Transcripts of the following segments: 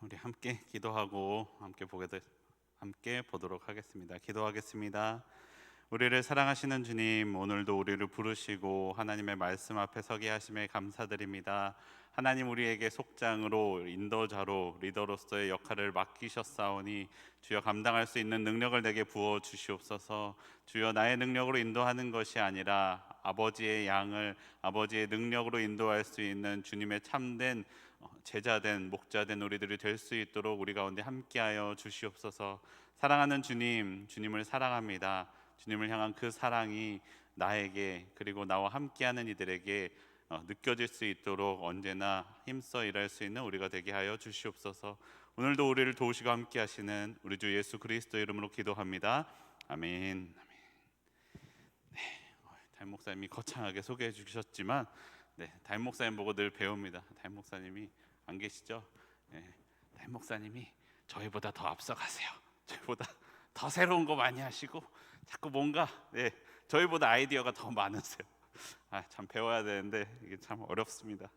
우리 함께 기도하고 함께 보도록 하겠습니다. 기도하겠습니다. 우리를 사랑하시는 주님, 오늘도 우리를 부르시고 하나님의 말씀 앞에 서게 하심에 감사드립니다. 하나님, 우리에게 속장으로, 인도자로, 리더로서의 역할을 맡기셨사오니 주여, 감당할 수 있는 능력을 내게 부어 주시옵소서. 주여, 나의 능력으로 인도하는 것이 아니라 아버지의 양을 아버지의 능력으로 인도할 수 있는 주님의 참된 제자된 목자된 우리들이 될 수 있도록 우리 가운데 함께하여 주시옵소서. 사랑하는 주님, 주님을 사랑합니다. 주님을 향한 그 사랑이 나에게, 그리고 나와 함께하는 이들에게 느껴질 수 있도록 언제나 힘써 일할 수 있는 우리가 되게 하여 주시옵소서. 오늘도 우리를 도우시고 함께하시는 우리 주 예수 그리스도의 이름으로 기도합니다. 아멘. 담임 목사님이 거창하게 소개해 주셨지만 담임 목사님 보고 늘 배웁니다. 담임 목사님이 안 계시죠? 담임 목사님이 저희보다 더 앞서가세요. 저희보다 더 새로운 거 많이 하시고 자꾸 뭔가 저희보다 아이디어가 더 많으세요. 참 배워야 되는데 이게 참 어렵습니다.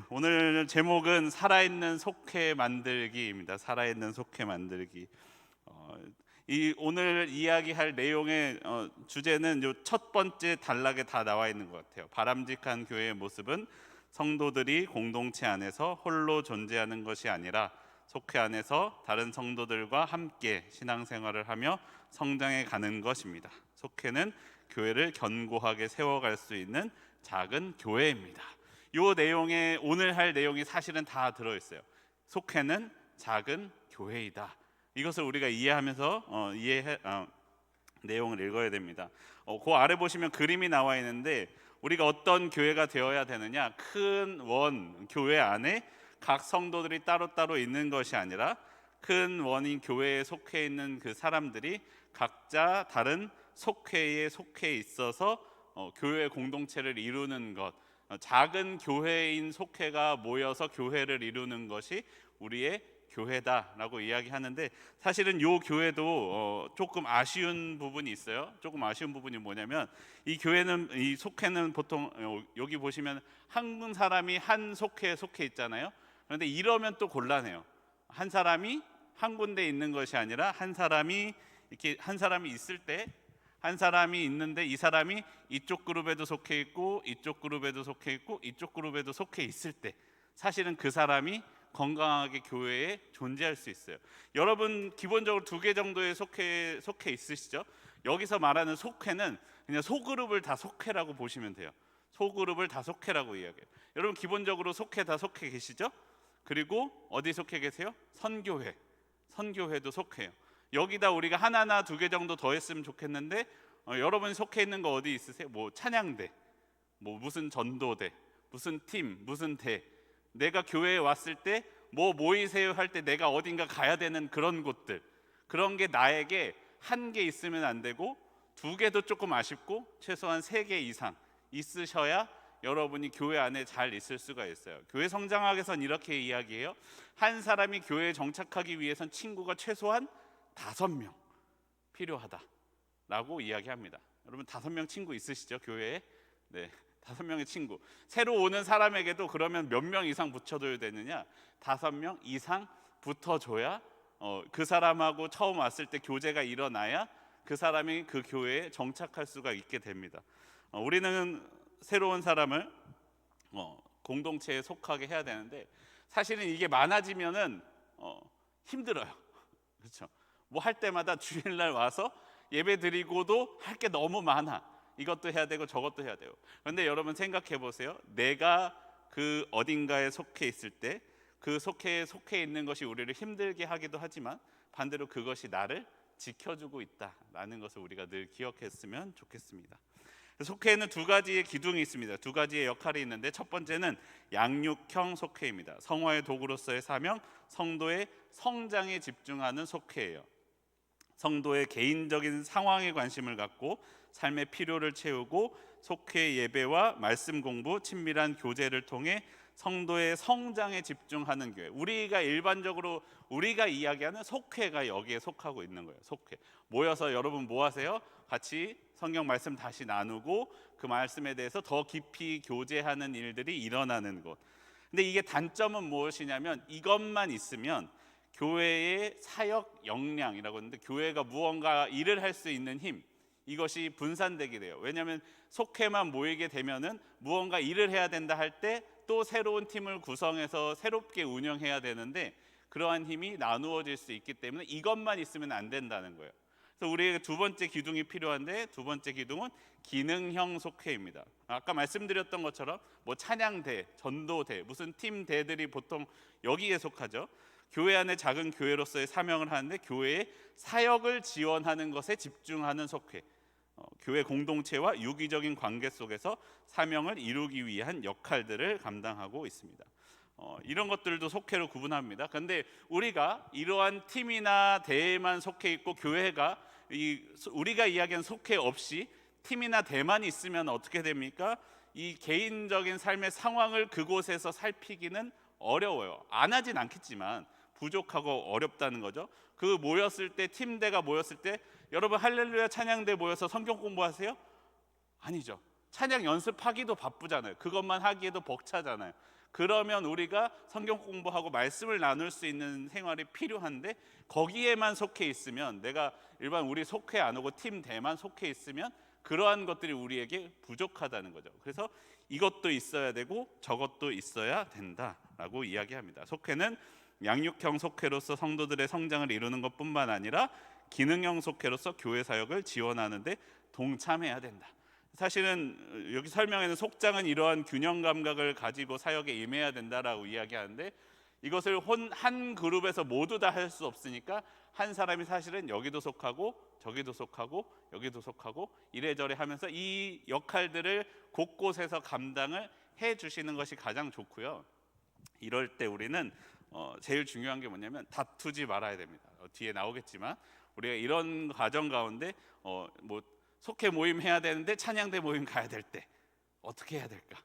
오늘 제목은 살아있는 속회 만들기입니다. 살아있는 속회 만들기. 오늘 이야기할 내용의 주제는 요 첫 번째 단락에 다 나와 있는 것 같아요. 바람직한 교회의 모습은 성도들이 공동체 안에서 홀로 존재하는 것이 아니라 속회 안에서 다른 성도들과 함께 신앙생활을 하며 성장해 가는 것입니다. 속회는 교회를 견고하게 세워갈 수 있는 작은 교회입니다. 이 내용에 오늘 할 내용이 사실은 다 들어있어요. 속회는 작은 교회이다. 이것을 우리가 이해하면서 내용을 읽어야 됩니다. 그 아래 보시면 그림이 나와 있는데, 우리가 어떤 교회가 되어야 되느냐, 큰 원 교회 안에 각 성도들이 따로따로 있는 것이 아니라 큰 원인 교회에 속해 있는 그 사람들이 각자 다른 속회에 속해 있어서 교회 공동체를 이루는 것, 작은 교회인 속회가 모여서 교회를 이루는 것이 우리의 교회다라고 이야기하는데, 사실은 이 교회도 조금 아쉬운 부분이 있어요. 조금 아쉬운 부분이 뭐냐면, 이 속회는 보통 여기 보시면 한 사람이 한 속회에 속해 있잖아요. 그런데 이러면 또 곤란해요. 한 사람이 한 군데 있는 것이 아니라 한 사람이 있을 때, 한 사람이 있는데 이 사람이 이쪽 그룹에도 속해 있고 이쪽 그룹에도 속해 있고 이쪽 그룹에도 속해 있을 때, 사실은 그 사람이 건강하게 교회에 존재할 수 있어요. 여러분 기본적으로 2개 정도의 속해 있으시죠? 여기서 말하는 속회는 그냥 소그룹을 다 속회라고 보시면 돼요. 소그룹을 다 속회라고 이야기해요. 여러분 기본적으로 속회 다 속해 계시죠? 그리고 어디 속해 계세요? 선교회도 속해요. 여기다 우리가 하나나 2개 정도 더 했으면 좋겠는데, 여러분 속해 있는 거 어디 있으세요? 뭐 찬양대, 뭐 무슨 전도대, 무슨 팀, 무슨 대. 내가 교회에 왔을 때 뭐 모이세요 할 때 내가 어딘가 가야 되는 그런 곳들, 그런 게 나에게 한 개 있으면 안 되고 2개도 조금 아쉽고 최소한 3개 이상 있으셔야 여러분이 교회 안에 잘 있을 수가 있어요. 교회 성장학에선 이렇게 이야기해요. 한 사람이 교회에 정착하기 위해선 친구가 최소한 5명 필요하다라고 이야기합니다. 여러분 5명 친구 있으시죠? 교회에? 5명의 친구. 새로 오는 사람에게도 그러면 몇 명 이상 붙여줘야 되느냐? 5명 이상 붙어줘야 그 사람하고 처음 왔을 때 교제가 일어나야 그 사람이 그 교회에 정착할 수가 있게 됩니다. 우리는 새로운 사람을 공동체에 속하게 해야 되는데, 사실은 이게 많아지면은 힘들어요. 그렇죠? 뭐 할 때마다 주일날 와서 예배 드리고도 할 게 너무 많아. 이것도 해야 되고 저것도 해야 되고. 그런데 여러분 생각해 보세요. 내가 그 어딘가에 속해 있을 때 그 속해 있는 것이 우리를 힘들게 하기도 하지만 반대로 그것이 나를 지켜주고 있다라는 것을 우리가 늘 기억했으면 좋겠습니다. 속회에는 2가지의 기둥이 있습니다. 2가지의 역할이 있는데, 첫 번째는 양육형 속회입니다. 성화의 도구로서의 사명, 성도의 성장에 집중하는 속회예요. 성도의 개인적인 상황에 관심을 갖고 삶의 필요를 채우고 속회 예배와 말씀 공부, 친밀한 교제를 통해 성도의 성장에 집중하는 교회. 우리가 이야기하는 속회가 여기에 속하고 있는 거예요. 속회. 모여서 여러분 뭐 하세요? 같이 성경 말씀 다시 나누고 그 말씀에 대해서 더 깊이 교제하는 일들이 일어나는 곳. 근데 이게 단점은 무엇이냐면 이것만 있으면 교회의 사역 역량이라고 하는데 교회가 무언가 일을 할 수 있는 힘, 이것이 분산되게 돼요. 왜냐하면 속회만 모이게 되면은 무언가 일을 해야 된다 할 때 또 새로운 팀을 구성해서 새롭게 운영해야 되는데 그러한 힘이 나누어질 수 있기 때문에 이것만 있으면 안 된다는 거예요. 그래서 우리에게 두 번째 기둥이 필요한데 두 번째 기둥은 기능형 속회입니다. 아까 말씀드렸던 것처럼 뭐 찬양대, 전도대, 무슨 팀대들이 보통 여기에 속하죠. 교회 안에 작은 교회로서의 사명을 하는데 교회의 사역을 지원하는 것에 집중하는 속회, 교회 공동체와 유기적인 관계 속에서 사명을 이루기 위한 역할들을 감당하고 있습니다. 이런 것들도 속회로 구분합니다. 그런데 우리가 이러한 팀이나 대회만 속해 있고 교회가 우리가 이야기한 속회 없이 팀이나 대만 있으면 어떻게 됩니까? 이 개인적인 삶의 상황을 그곳에서 살피기는 어려워요. 안 하진 않겠지만 부족하고 어렵다는 거죠. 그 모였을 때, 팀대가 모였을 때 여러분 할렐루야 찬양대 모여서 성경 공부하세요? 아니죠. 찬양 연습하기도 바쁘잖아요. 그것만 하기에도 벅차잖아요. 그러면 우리가 성경 공부하고 말씀을 나눌 수 있는 생활이 필요한데 거기에만 속해 있으면, 내가 일반 우리 속해 안 오고 팀 대만 속해 있으면 그러한 것들이 우리에게 부족하다는 거죠. 그래서 이것도 있어야 되고 저것도 있어야 된다라고 이야기합니다. 속회는 양육형 속회로서 성도들의 성장을 이루는 것뿐만 아니라 기능형 속회로서 교회 사역을 지원하는 데 동참해야 된다. 사실은 여기 설명에는 속장은 이러한 균형 감각을 가지고 사역에 임해야 된다라고 이야기하는데 이것을 한 그룹에서 모두 다 할 수 없으니까 한 사람이 사실은 여기도 속하고 저기도 속하고 여기도 속하고 이래저래 하면서 이 역할들을 곳곳에서 감당을 해 주시는 것이 가장 좋고요. 이럴 때 우리는 제일 중요한 게 뭐냐면 다투지 말아야 됩니다. 뒤에 나오겠지만 우리가 이런 과정 가운데 뭐 속회 모임 해야 되는데 찬양대 모임 가야 될 때 어떻게 해야 될까?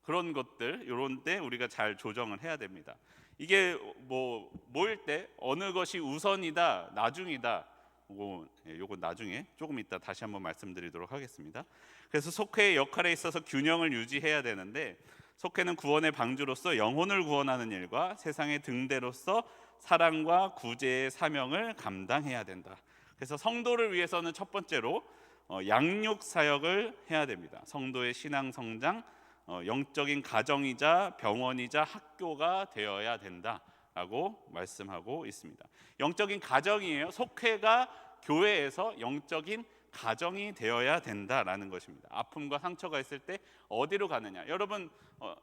그런 것들, 이런 때 우리가 잘 조정을 해야 됩니다. 이게 뭐 모일 때 어느 것이 우선이다, 나중이다, 요거 나중에 조금 이따 다시 한번 말씀드리도록 하겠습니다. 그래서 속회의 역할에 있어서 균형을 유지해야 되는데 속회는 구원의 방주로서 영혼을 구원하는 일과 세상의 등대로서 사랑과 구제의 사명을 감당해야 된다. 그래서 성도를 위해서는 첫 번째로 양육 사역을 해야 됩니다. 성도의 신앙 성장, 영적인 가정이자 병원이자 학교가 되어야 된다라고 말씀하고 있습니다. 영적인 가정이에요. 속회가 교회에서 영적인 가정이 되어야 된다라는 것입니다. 아픔과 상처가 있을 때 어디로 가느냐? 여러분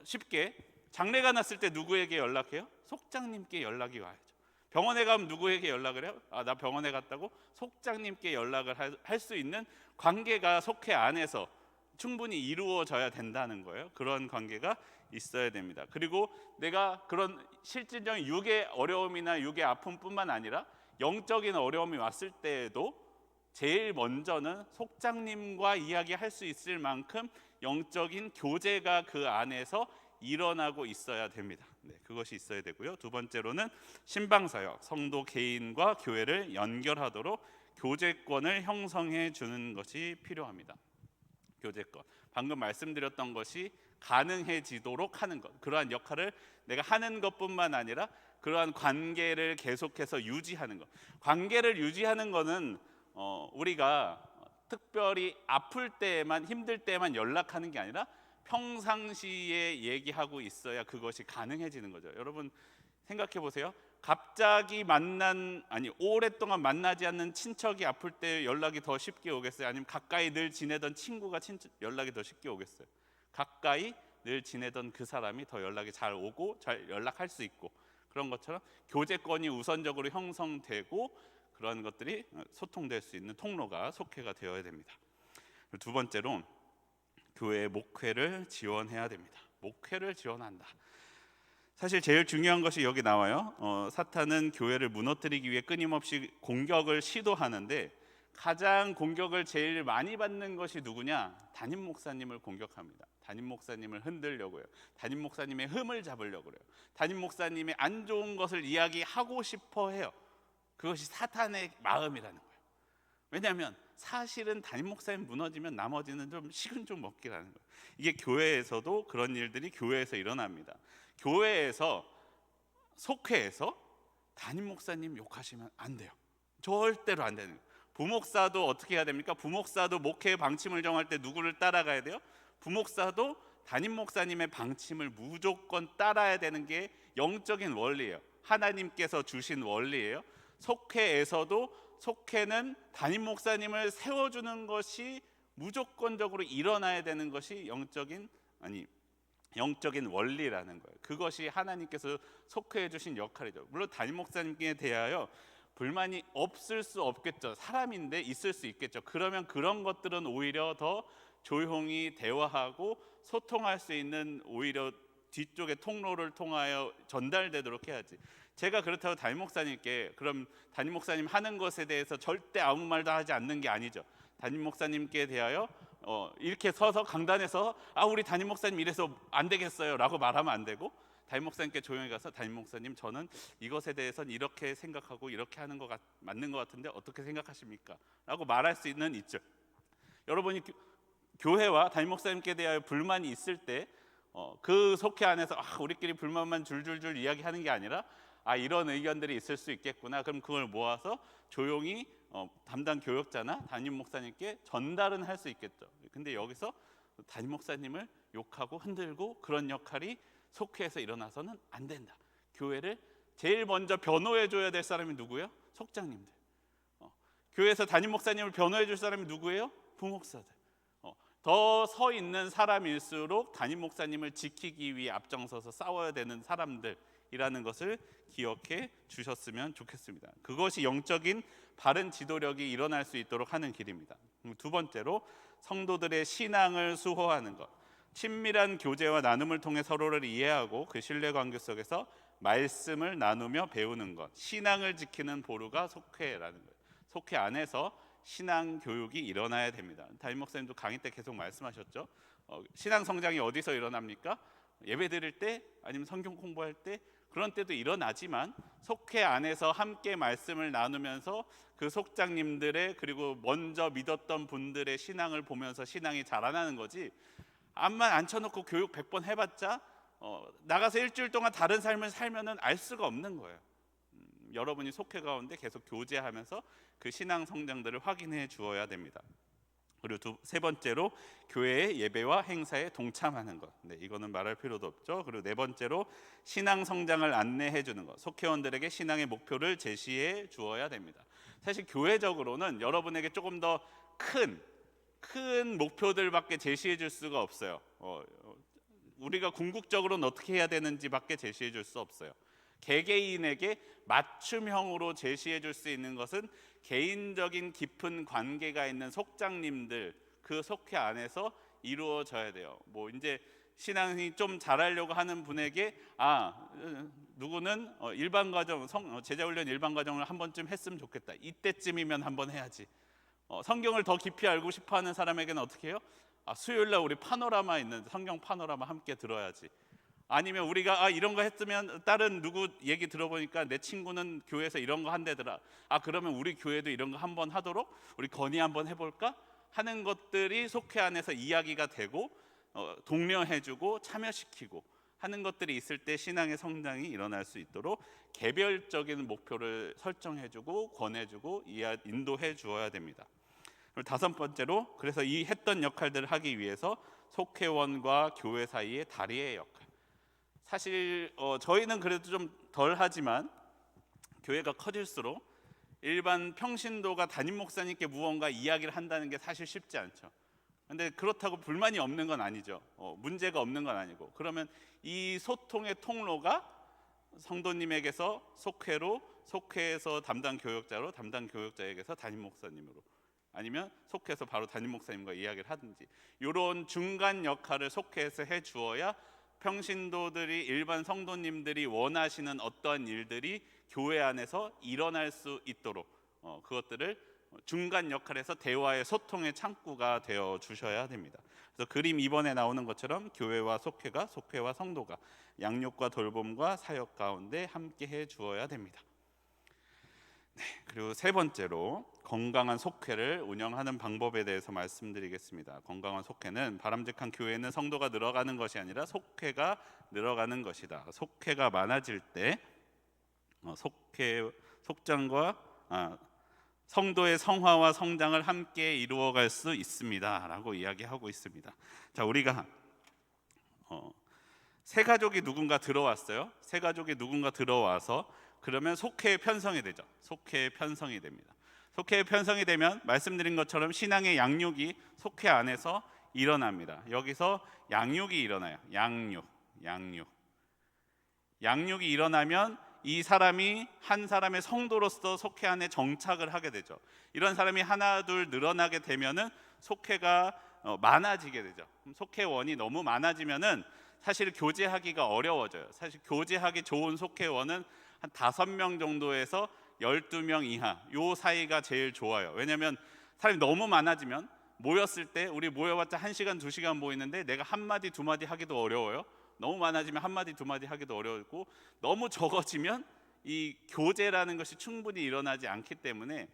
쉽게 장례가 났을 때 누구에게 연락해요? 속장님께 연락이 와야죠. 병원에 가면 누구에게 연락을 해요? 나 병원에 갔다고? 속장님께 연락을 할 수 있는 관계가 속회 안에서 충분히 이루어져야 된다는 거예요. 그런 관계가 있어야 됩니다. 그리고 내가 그런 실질적인 육의 어려움이나 육의 아픔뿐만 아니라 영적인 어려움이 왔을 때에도 제일 먼저는 속장님과 이야기할 수 있을 만큼 영적인 교제가 그 안에서 일어나고 있어야 됩니다. 그것이 있어야 되고요. 두 번째로는 신방사역, 성도 개인과 교회를 연결하도록 교제권을 형성해 주는 것이 필요합니다. 교제권, 방금 말씀드렸던 것이 가능해지도록 하는 것, 그러한 역할을 내가 하는 것뿐만 아니라 그러한 관계를 계속해서 유지하는 것. 관계를 유지하는 것은 우리가 특별히 아플 때에만, 힘들 때에만 연락하는 게 아니라 평상시에 얘기하고 있어야 그것이 가능해지는 거죠. 여러분 생각해 보세요. 갑자기 오랫동안 만나지 않는 친척이 아플 때 연락이 더 쉽게 오겠어요? 아니면 가까이 늘 지내던 친구가 연락이 더 쉽게 오겠어요? 가까이 늘 지내던 그 사람이 더 연락이 잘 오고 잘 연락할 수 있고, 그런 것처럼 교제권이 우선적으로 형성되고 그런 것들이 소통될 수 있는 통로가 속회가 되어야 됩니다. 두 번째로 교회의 목회를 지원해야 됩니다. 목회를 지원한다. 사실 제일 중요한 것이 여기 나와요. 사탄은 교회를 무너뜨리기 위해 끊임없이 공격을 시도하는데 가장 공격을 제일 많이 받는 것이 누구냐? 담임 목사님을 공격합니다. 담임 목사님을 흔들려고요. 담임 목사님의 흠을 잡으려고 그래요. 담임 목사님의 안 좋은 것을 이야기하고 싶어 해요. 그것이 사탄의 마음이라는 거예요. 왜냐하면 사실은 담임 목사님 무너지면 나머지는 좀 식은 죽 먹기라는 거예요. 이게 교회에서도 그런 일들이 교회에서 일어납니다. 교회에서, 속회에서 담임 목사님 욕하시면 안 돼요. 절대로 안 되는 거예요. 부목사도 어떻게 해야 됩니까? 부목사도 목회의 방침을 정할 때 누구를 따라가야 돼요? 부목사도 담임 목사님의 방침을 무조건 따라야 되는 게 영적인 원리예요. 하나님께서 주신 원리예요. 속회는 담임 목사님을 세워주는 것이 무조건적으로 일어나야 되는 것이 영적인 원리라는 거예요. 그것이 하나님께서 속회해 주신 역할이죠. 물론 담임 목사님께 대하여 불만이 없을 수 없겠죠. 사람인데 있을 수 있겠죠. 그러면 그런 것들은 오히려 더 조용히 대화하고 소통할 수 있는, 오히려 뒤쪽의 통로를 통하여 전달되도록 해야지. 제가 그렇다고 담임 목사님께 그럼 담임 목사님 하는 것에 대해서 절대 아무 말도 하지 않는 게 아니죠. 담임 목사님께 대하여 이렇게 서서 강단에서 우리 담임 목사님 이래서 안 되겠어요 라고 말하면 안 되고, 담임 목사님께 조용히 가서 담임 목사님, 저는 이것에 대해서는 이렇게 생각하고 이렇게 하는 거 맞는 것 같은데 어떻게 생각하십니까? 라고 말할 수 있죠. 여러분이 교회와 담임 목사님께 대하여 불만이 있을 때 그 속회 안에서 우리끼리 불만만 줄줄줄 이야기하는 게 아니라 이런 의견들이 있을 수 있겠구나. 그럼 그걸 모아서 조용히 담당 교역자나 담임 목사님께 전달은 할 수 있겠죠. 근데 여기서 담임 목사님을 욕하고 흔들고 그런 역할이 속회에서 일어나서는 안 된다. 교회를 제일 먼저 변호해 줘야 될 사람이 누구예요? 속장님들. 교회에서 담임 목사님을 변호해 줄 사람이 누구예요? 부목사들. 더 서 있는 사람일수록 담임 목사님을 지키기 위해 앞장서서 싸워야 되는 사람들이라는 것을 기억해 주셨으면 좋겠습니다. 그것이 영적인 바른 지도력이 일어날 수 있도록 하는 길입니다. 두 번째로, 성도들의 신앙을 수호하는 것. 친밀한 교제와 나눔을 통해 서로를 이해하고 그 신뢰관계 속에서 말씀을 나누며 배우는 것. 신앙을 지키는 보루가 속회라는 거예요. 속회 안에서 신앙 교육이 일어나야 됩니다. 담임 목사님도 강의 때 계속 말씀하셨죠. 신앙 성장이 어디서 일어납니까? 예배 드릴 때, 아니면 성경 공부할 때, 그런 때도 일어나지만 속회 안에서 함께 말씀을 나누면서 그 속장님들의, 그리고 먼저 믿었던 분들의 신앙을 보면서 신앙이 자라나는 거지, 앞만 앉혀놓고 교육 100번 해봤자 나가서 일주일 동안 다른 삶을 살면은 알 수가 없는 거예요. 여러분이 속회 가운데 계속 교제하면서 그 신앙 성장들을 확인해 주어야 됩니다. 그리고 세 번째로, 교회의 예배와 행사에 동참하는 것. 이거는 말할 필요도 없죠. 그리고 네 번째로, 신앙 성장을 안내해 주는 것. 속회원들에게 신앙의 목표를 제시해 주어야 됩니다. 사실 교회적으로는 여러분에게 조금 더 큰 목표들밖에 제시해 줄 수가 없어요. 우리가 궁극적으로는 어떻게 해야 되는지밖에 제시해 줄 수 없어요. 개개인에게 맞춤형으로 제시해 줄 수 있는 것은 개인적인 깊은 관계가 있는 속장님들, 그 속회 안에서 이루어져야 돼요. 이제 신앙이 좀 잘하려고 하는 분에게 누구는 일반 과정, 제자훈련 일반 과정을 한 번쯤 했으면 좋겠다. 이때쯤이면 한번 해야지. 성경을 더 깊이 알고 싶어하는 사람에게는 어떻게 해요? 수요일날 우리 파노라마 있는 성경 파노라마 함께 들어야지. 아니면 우리가 이런 거 했으면, 다른 누구 얘기 들어보니까 내 친구는 교회에서 이런 거 한대더라. 그러면 우리 교회도 이런 거 한번 하도록 우리 건의 한번 해볼까? 하는 것들이 속회 안에서 이야기가 되고 독려해주고 참여시키고 하는 것들이 있을 때 신앙의 성장이 일어날 수 있도록 개별적인 목표를 설정해주고 권해주고 인도해 주어야 됩니다. 그리고 다섯 번째로, 그래서 이 했던 역할들을 하기 위해서 속회원과 교회 사이의 다리의 역할. 사실 저희는 그래도 좀 덜하지만 교회가 커질수록 일반 평신도가 담임 목사님께 무언가 이야기를 한다는 게 사실 쉽지 않죠. 근데 그렇다고 불만이 없는 건 아니죠. 문제가 없는 건 아니고, 그러면 이 소통의 통로가 성도님에게서 속회로, 속회에서 담당 교역자로, 담당 교역자에게서 담임 목사님으로, 아니면 속회에서 바로 담임 목사님과 이야기를 하든지, 이런 중간 역할을 속회에서 해 주어야 평신도들이, 일반 성도님들이 원하시는 어떠한 일들이 교회 안에서 일어날 수 있도록 그것들을 중간 역할에서 대화의 소통의 창구가 되어 주셔야 됩니다. 그래서 그림 2번에 나오는 것처럼 교회와 속회가, 속회와 성도가 양육과 돌봄과 사역 가운데 함께 해 주어야 됩니다. 그리고 세 번째로 건강한 속회를 운영하는 방법에 대해서 말씀드리겠습니다. 건강한 속회는 바람직한 교회는 성도가 늘어가는 것이 아니라 속회가 늘어가는 것이다. 속회가 많아질 때 속장과 성도의 성화와 성장을 함께 이루어갈 수 있습니다라고 이야기하고 있습니다. 자, 우리가 새 가족이 누군가 들어왔어요. 새 가족이 누군가 들어와서 그러면 속회의 편성이 되죠. 속회의 편성이 됩니다. 속회의 편성이 되면 말씀드린 것처럼 신앙의 양육이 속회 안에서 일어납니다. 여기서 양육이 일어나요. 양육이 일어나면 이 사람이 한 사람의 성도로서 속회 안에 정착을 하게 되죠. 이런 사람이 하나 둘 늘어나게 되면은 속회가 많아지게 되죠. 속회원이 너무 많아지면은 사실 교제하기가 어려워져요. 사실 교제하기 좋은 속회원은 한 5명 정도에서 12명 이하 요 사이가 제일 좋아요. 왜냐하면 사람이 너무 많아지면 모였을 때 우리 모여봤자 1시간 2시간 모이는데 내가 한마디 두마디 하기도 어려워요. 너무 많아지면 한마디 두마디 하기도 어렵고 너무 적어지면 이 교제라는 것이 충분히 일어나지 않기 때문에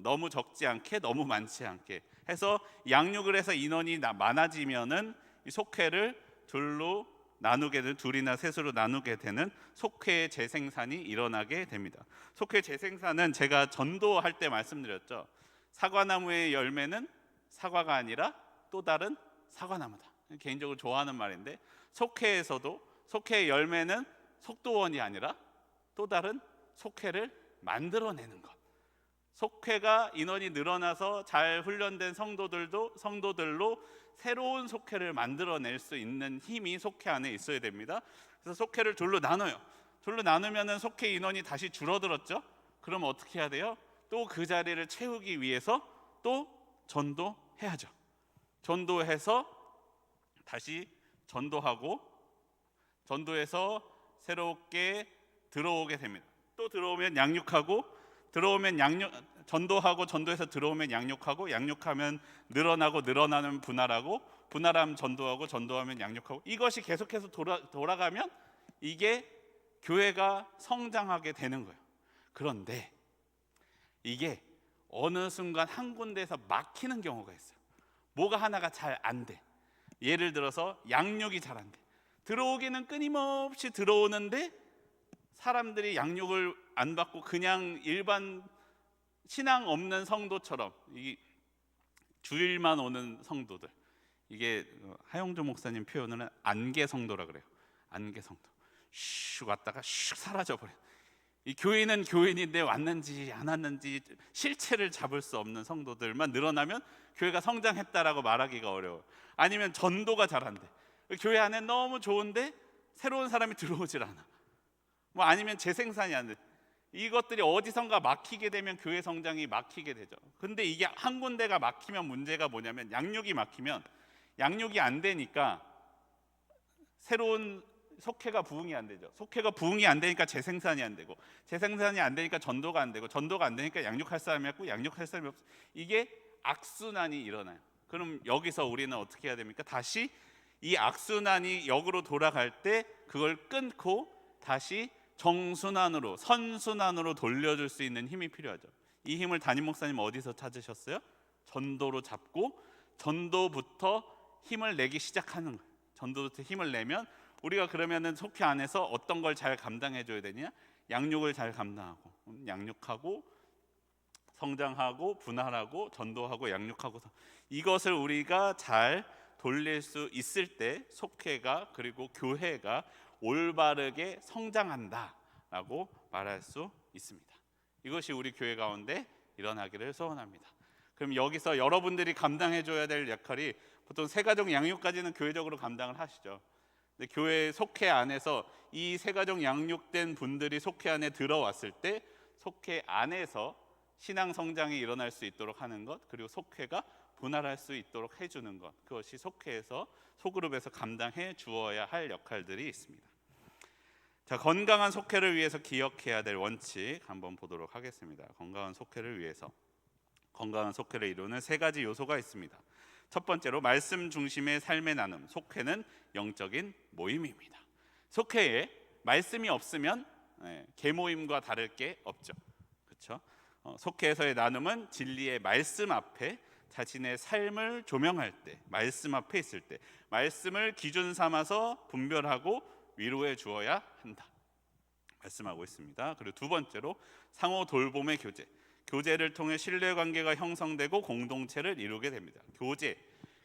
너무 적지 않게 너무 많지 않게 해서 양육을 해서 인원이 많아지면은 이 속회를 둘로 나누게 되는, 둘이나 셋으로 나누게 되는 속회의 재생산이 일어나게 됩니다. 속회 재생산은 제가 전도할 때 말씀드렸죠. 사과나무의 열매는 사과가 아니라 또 다른 사과나무다. 개인적으로 좋아하는 말인데 속회에서도 속회의 열매는 속도원이 아니라 또 다른 속회를 만들어내는 것. 속회가 인원이 늘어나서 잘 훈련된 성도들로 새로운 속회를 만들어낼 수 있는 힘이 속회 안에 있어야 됩니다. 그래서 속회를 둘로 나눠요. 둘로 나누면은 속회 인원이 다시 줄어들었죠. 그럼 어떻게 해야 돼요? 또 그 자리를 채우기 위해서 또 전도해야죠. 전도해서 다시 전도하고 전도해서 새롭게 들어오게 됩니다. 또 들어오면 양육하고 전도하고 전도해서 들어오면 양육하고 양육하면 늘어나면 분할하고 분할하면 전도하고 전도하면 양육하고 이것이 계속해서 돌아가면 이게 교회가 성장하게 되는 거예요. 그런데 이게 어느 순간 한 군데에서 막히는 경우가 있어요. 뭐가 하나가 잘 안 돼. 예를 들어서 양육이 잘 안 돼. 들어오기는 끊임없이 들어오는데 사람들이 양육을 안 받고 그냥 일반 신앙 없는 성도처럼 이 주일만 오는 성도들, 이게 하영조 목사님 표현은 안개 성도라 그래요. 안개 성도. 슉 왔다가 슉 사라져 버려. 이 교인은 교인인데 왔는지 안 왔는지 실체를 잡을 수 없는 성도들만 늘어나면 교회가 성장했다라고 말하기가 어려워. 아니면 전도가 잘 안 돼. 교회 안에 너무 좋은데 새로운 사람이 들어오질 않아. 뭐 아니면 재생산이 안 돼. 이것들이 어디선가 막히게 되면 교회 성장이 막히게 되죠. 근데 이게 한 군데가 막히면 문제가 뭐냐면 양육이 막히면 양육이 안 되니까 새로운 속회가 부흥이 안 되죠. 속회가 부흥이 안 되니까 재생산이 안 되고 재생산이 안 되니까 전도가 안 되고 전도가 안 되니까 양육할 사람이 없고 양육할 사람이 없어. 이게 악순환이 일어나요. 그럼 여기서 우리는 어떻게 해야 됩니까? 다시 이 악순환이 역으로 돌아갈 때 그걸 끊고 다시 정순환으로 선순환으로 돌려줄 수 있는 힘이 필요하죠. 이 힘을 담임 목사님 어디서 찾으셨어요? 전도로 잡고 전도부터 힘을 내기 시작하는 거예요. 전도부터 힘을 내면 우리가 그러면은 속회 안에서 어떤 걸 잘 감당해 줘야 되냐? 양육을 잘 감당하고 양육하고 성장하고 분할하고 전도하고 양육하고 이것을 우리가 잘 돌릴 수 있을 때 속회가 그리고 교회가 올바르게 성장한다라고 말할 수 있습니다. 이것이 우리 교회 가운데 일어나기를 소원합니다. 그럼 여기서 여러분들이 감당해 줘야 될 역할이 보통 새가족 양육까지는 교회적으로 감당을 하시죠. 근데 교회 속회 안에서 이 새가족 양육된 분들이 속회 안에 들어왔을 때 속회 안에서 신앙 성장이 일어날 수 있도록 하는 것, 그리고 속회가 분할할 수 있도록 해주는 것, 그것이 속회에서 소그룹에서 감당해 주어야 할 역할들이 있습니다. 자, 건강한 속회를 위해서 기억해야 될 원칙 한번 보도록 하겠습니다. 건강한 속회를 위해서 건강한 속회를 이루는 세 가지 요소가 있습니다. 첫 번째로 말씀 중심의 삶의 나눔. 속회는 영적인 모임입니다. 속회에 말씀이 없으면 개모임과 다를 게 없죠. 그렇죠? 속회에서의 나눔은 진리의 말씀 앞에 자신의 삶을 조명할 때, 말씀 앞에 있을 때 말씀을 기준 삼아서 분별하고 위로해 주어야 한다 말씀하고 있습니다. 그리고 두 번째로 상호 돌봄의 교제. 교제를 통해 신뢰관계가 형성되고 공동체를 이루게 됩니다.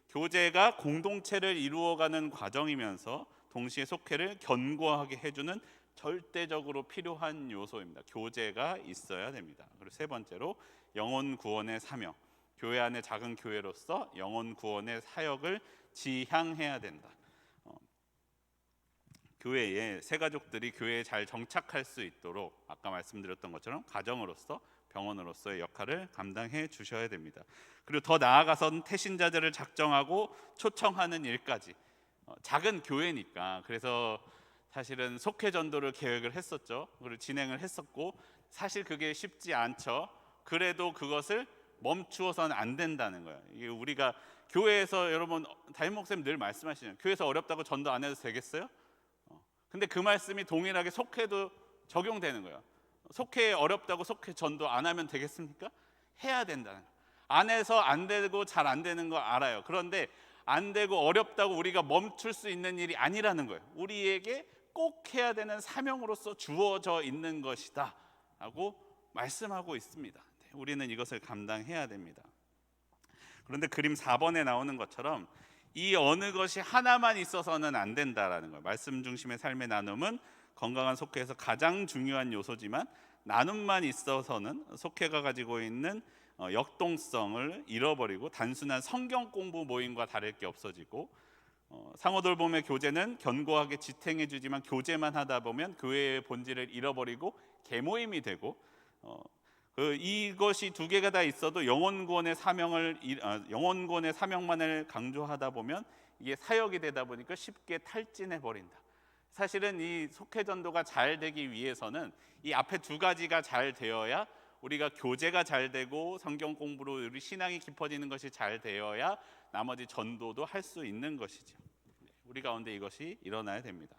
교제가 공동체를 이루어가는 과정이면서 동시에 속회를 견고하게 해주는 절대적으로 필요한 요소입니다. 교제가 있어야 됩니다. 그리고 세 번째로 영혼 구원의 사명. 교회 안의 작은 교회로서 영혼 구원의 사역을 지향해야 된다. 교회에 새 가족들이 교회에 잘 정착할 수 있도록 아까 말씀드렸던 것처럼 가정으로서 병원으로서의 역할을 감당해 주셔야 됩니다. 그리고 더 나아가선 태신자들을 작정하고 초청하는 일까지. 작은 교회니까 그래서 사실은 속회 전도를 계획을 했었죠. 그리고 진행을 했었고 사실 그게 쉽지 않죠. 그래도 그것을 멈추어서는 안 된다는 거예요. 이게 우리가 교회에서 여러분 담임 목사님 늘 말씀하시잖아요. 교회에서 어렵다고 전도 안 해도 되겠어요? 근데 그 말씀이 동일하게 속회도 적용되는 거예요. 속회 어렵다고 속회 전도 안 하면 되겠습니까? 해야 된다는 거예요. 안 해서 안 되고 잘 안 되는 거 알아요. 그런데 안 되고 어렵다고 우리가 멈출 수 있는 일이 아니라는 거예요. 우리에게 꼭 해야 되는 사명으로서 주어져 있는 것이다 라고 말씀하고 있습니다. 우리는 이것을 감당해야 됩니다. 그런데 그림 4번에 나오는 것처럼 이 어느 것이 하나만 있어서는 안 된다라는 거예요. 말씀 중심의 삶의 나눔은 건강한 속회에서 가장 중요한 요소지만 나눔만 있어서는 속회가 가지고 있는 역동성을 잃어버리고 단순한 성경 공부 모임과 다를 게 없어지고 상호 돌봄의 교제는 견고하게 지탱해 주지만 교제만 하다 보면 교회의 본질을 잃어버리고 개모임이 되고 이것이 두 개가 다 있어도 영혼 구원의 사명만을 강조하다 보면 이게 사역이 되다 보니까 쉽게 탈진해 버린다. 사실은 이 속회 전도가 잘 되기 위해서는 이 앞에 두 가지가 잘 되어야 우리가 교제가 잘 되고 성경 공부로 우리 신앙이 깊어지는 것이 잘 되어야 나머지 전도도 할 수 있는 것이죠. 우리 가운데 이것이 일어나야 됩니다.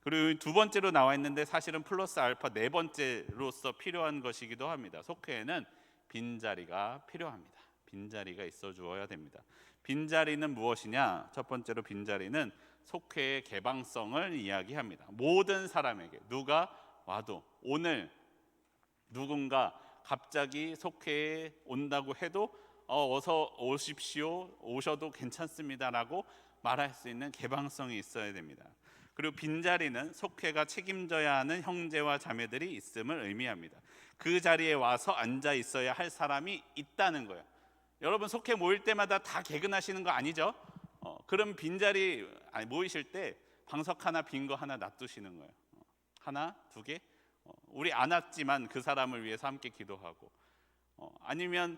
그리고 두 번째로 나와 있는데 사실은 플러스 알파 네 번째로서 필요한 것이기도 합니다. 속회에는 빈자리가 필요합니다. 빈자리가 있어 주어야 됩니다. 빈자리는 무엇이냐? 첫 번째로 빈자리는 속회의 개방성을 이야기합니다. 모든 사람에게 누가 와도 오늘 누군가 갑자기 속회에 온다고 해도 어서 오십시오, 오셔도 괜찮습니다라고 말할 수 있는 개방성이 있어야 됩니다. 그리고 빈자리는 속회가 책임져야 하는 형제와 자매들이 있음을 의미합니다. 그 자리에 와서 앉아 있어야 할 사람이 있다는 거예요. 여러분 속회 모일 때마다 다 개근하시는 거 아니죠? 그럼 빈자리 모이실 때 방석 하나 빈 거 하나 놔두시는 거예요. 하나, 두 개. 우리 안 왔지만 그 사람을 위해서 함께 기도하고 아니면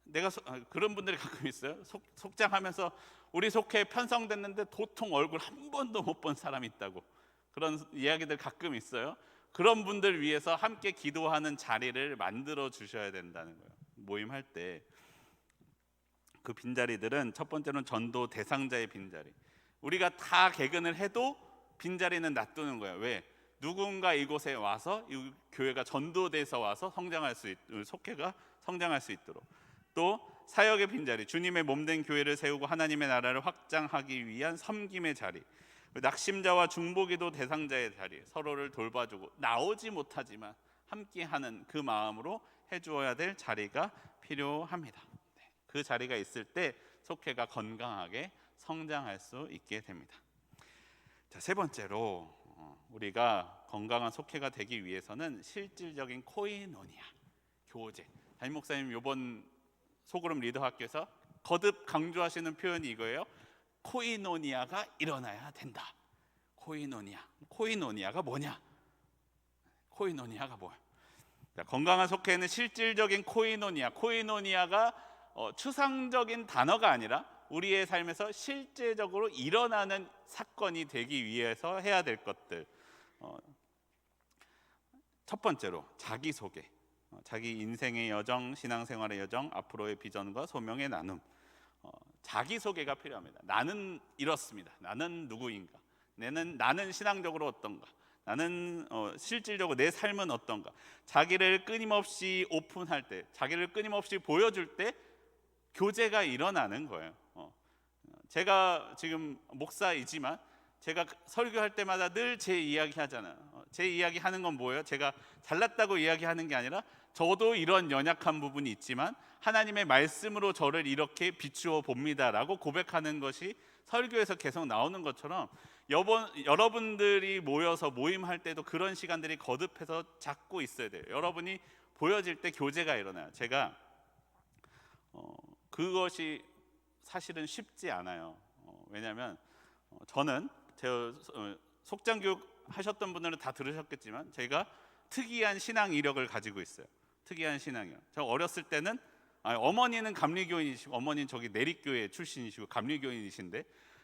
내가 그런 분들이 가끔 있어요. 속장하면서 우리 속회에 편성됐는데 도통 얼굴 한 번도 못 본 사람이 있다고 그런 이야기들 가끔 있어요. 그런 분들 위해서 함께 기도하는 자리를 만들어 주셔야 된다는 거예요. 모임할 때 그 빈자리들은 첫 번째로는 전도 대상자의 빈자리. 우리가 다 개근을 해도 빈자리는 놔두는 거예요. 왜? 누군가 이곳에 와서 이 교회가 전도돼서 와서 성장할 수 속회가 성장할 수 있도록. 또 사역의 빈자리, 주님의 몸된 교회를 세우고 하나님의 나라를 확장하기 위한 섬김의 자리, 낙심자와 중보기도 대상자의 자리, 서로를 돌봐주고 나오지 못하지만 함께하는 그 마음으로 해주어야 될 자리가 필요합니다. 그 자리가 있을 때 속회가 건강하게 성장할 수 있게 됩니다. 자, 세 번째로 우리가 건강한 속회가 되기 위해서는 실질적인 코이노니아, 교제. 담임 목사님 이번 소그룹 리더학교에서 거듭 강조하시는 표현이 이거예요. 코이노니아가 일어나야 된다. 코이노니아가 뭐냐? 코이노니아가 뭐야? 자, 건강한 속회는 실질적인 코이노니아가 추상적인 단어가 아니라 우리의 삶에서 실제적으로 일어나는 사건이 되기 위해서 해야 될 것들. 첫 번째로 자기소개, 자기 인생의 여정, 신앙생활의 여정, 앞으로의 비전과 소명의 나눔. 자기소개가 필요합니다. 나는 이렇습니다. 나는 누구인가? 나는 신앙적으로 어떤가? 나는 실질적으로 내 삶은 어떤가? 자기를 끊임없이 오픈할 때, 자기를 끊임없이 보여줄 때 교제가 일어나는 거예요. 제가 지금 목사이지만 제가 설교할 때마다 늘 제 이야기 하잖아요. 제 이야기 하는 건 뭐예요? 제가 잘났다고 이야기하는 게 아니라 저도 이런 연약한 부분이 있지만 하나님의 말씀으로 저를 이렇게 비추어 봅니다라고 고백하는 것이 설교에서 계속 나오는 것처럼 여러분들이 모여서 모임할 때도 그런 시간들이 거듭해서 잡고 있어야 돼요. 여러분이 보여질 때 교제가 일어나요. 제가 그것이 사실은 쉽지 않아요. 왜냐하면 저는 속장교육 하셨던 분들은 다 들으셨겠지만 제가 특이한 신앙 이력을 가지고 있어요. 특이한 신앙이요. 저 어렸을 때는 어머니는 감리교인이시고 어머니는 저기 내립교회 출신이시고 감리교인이신데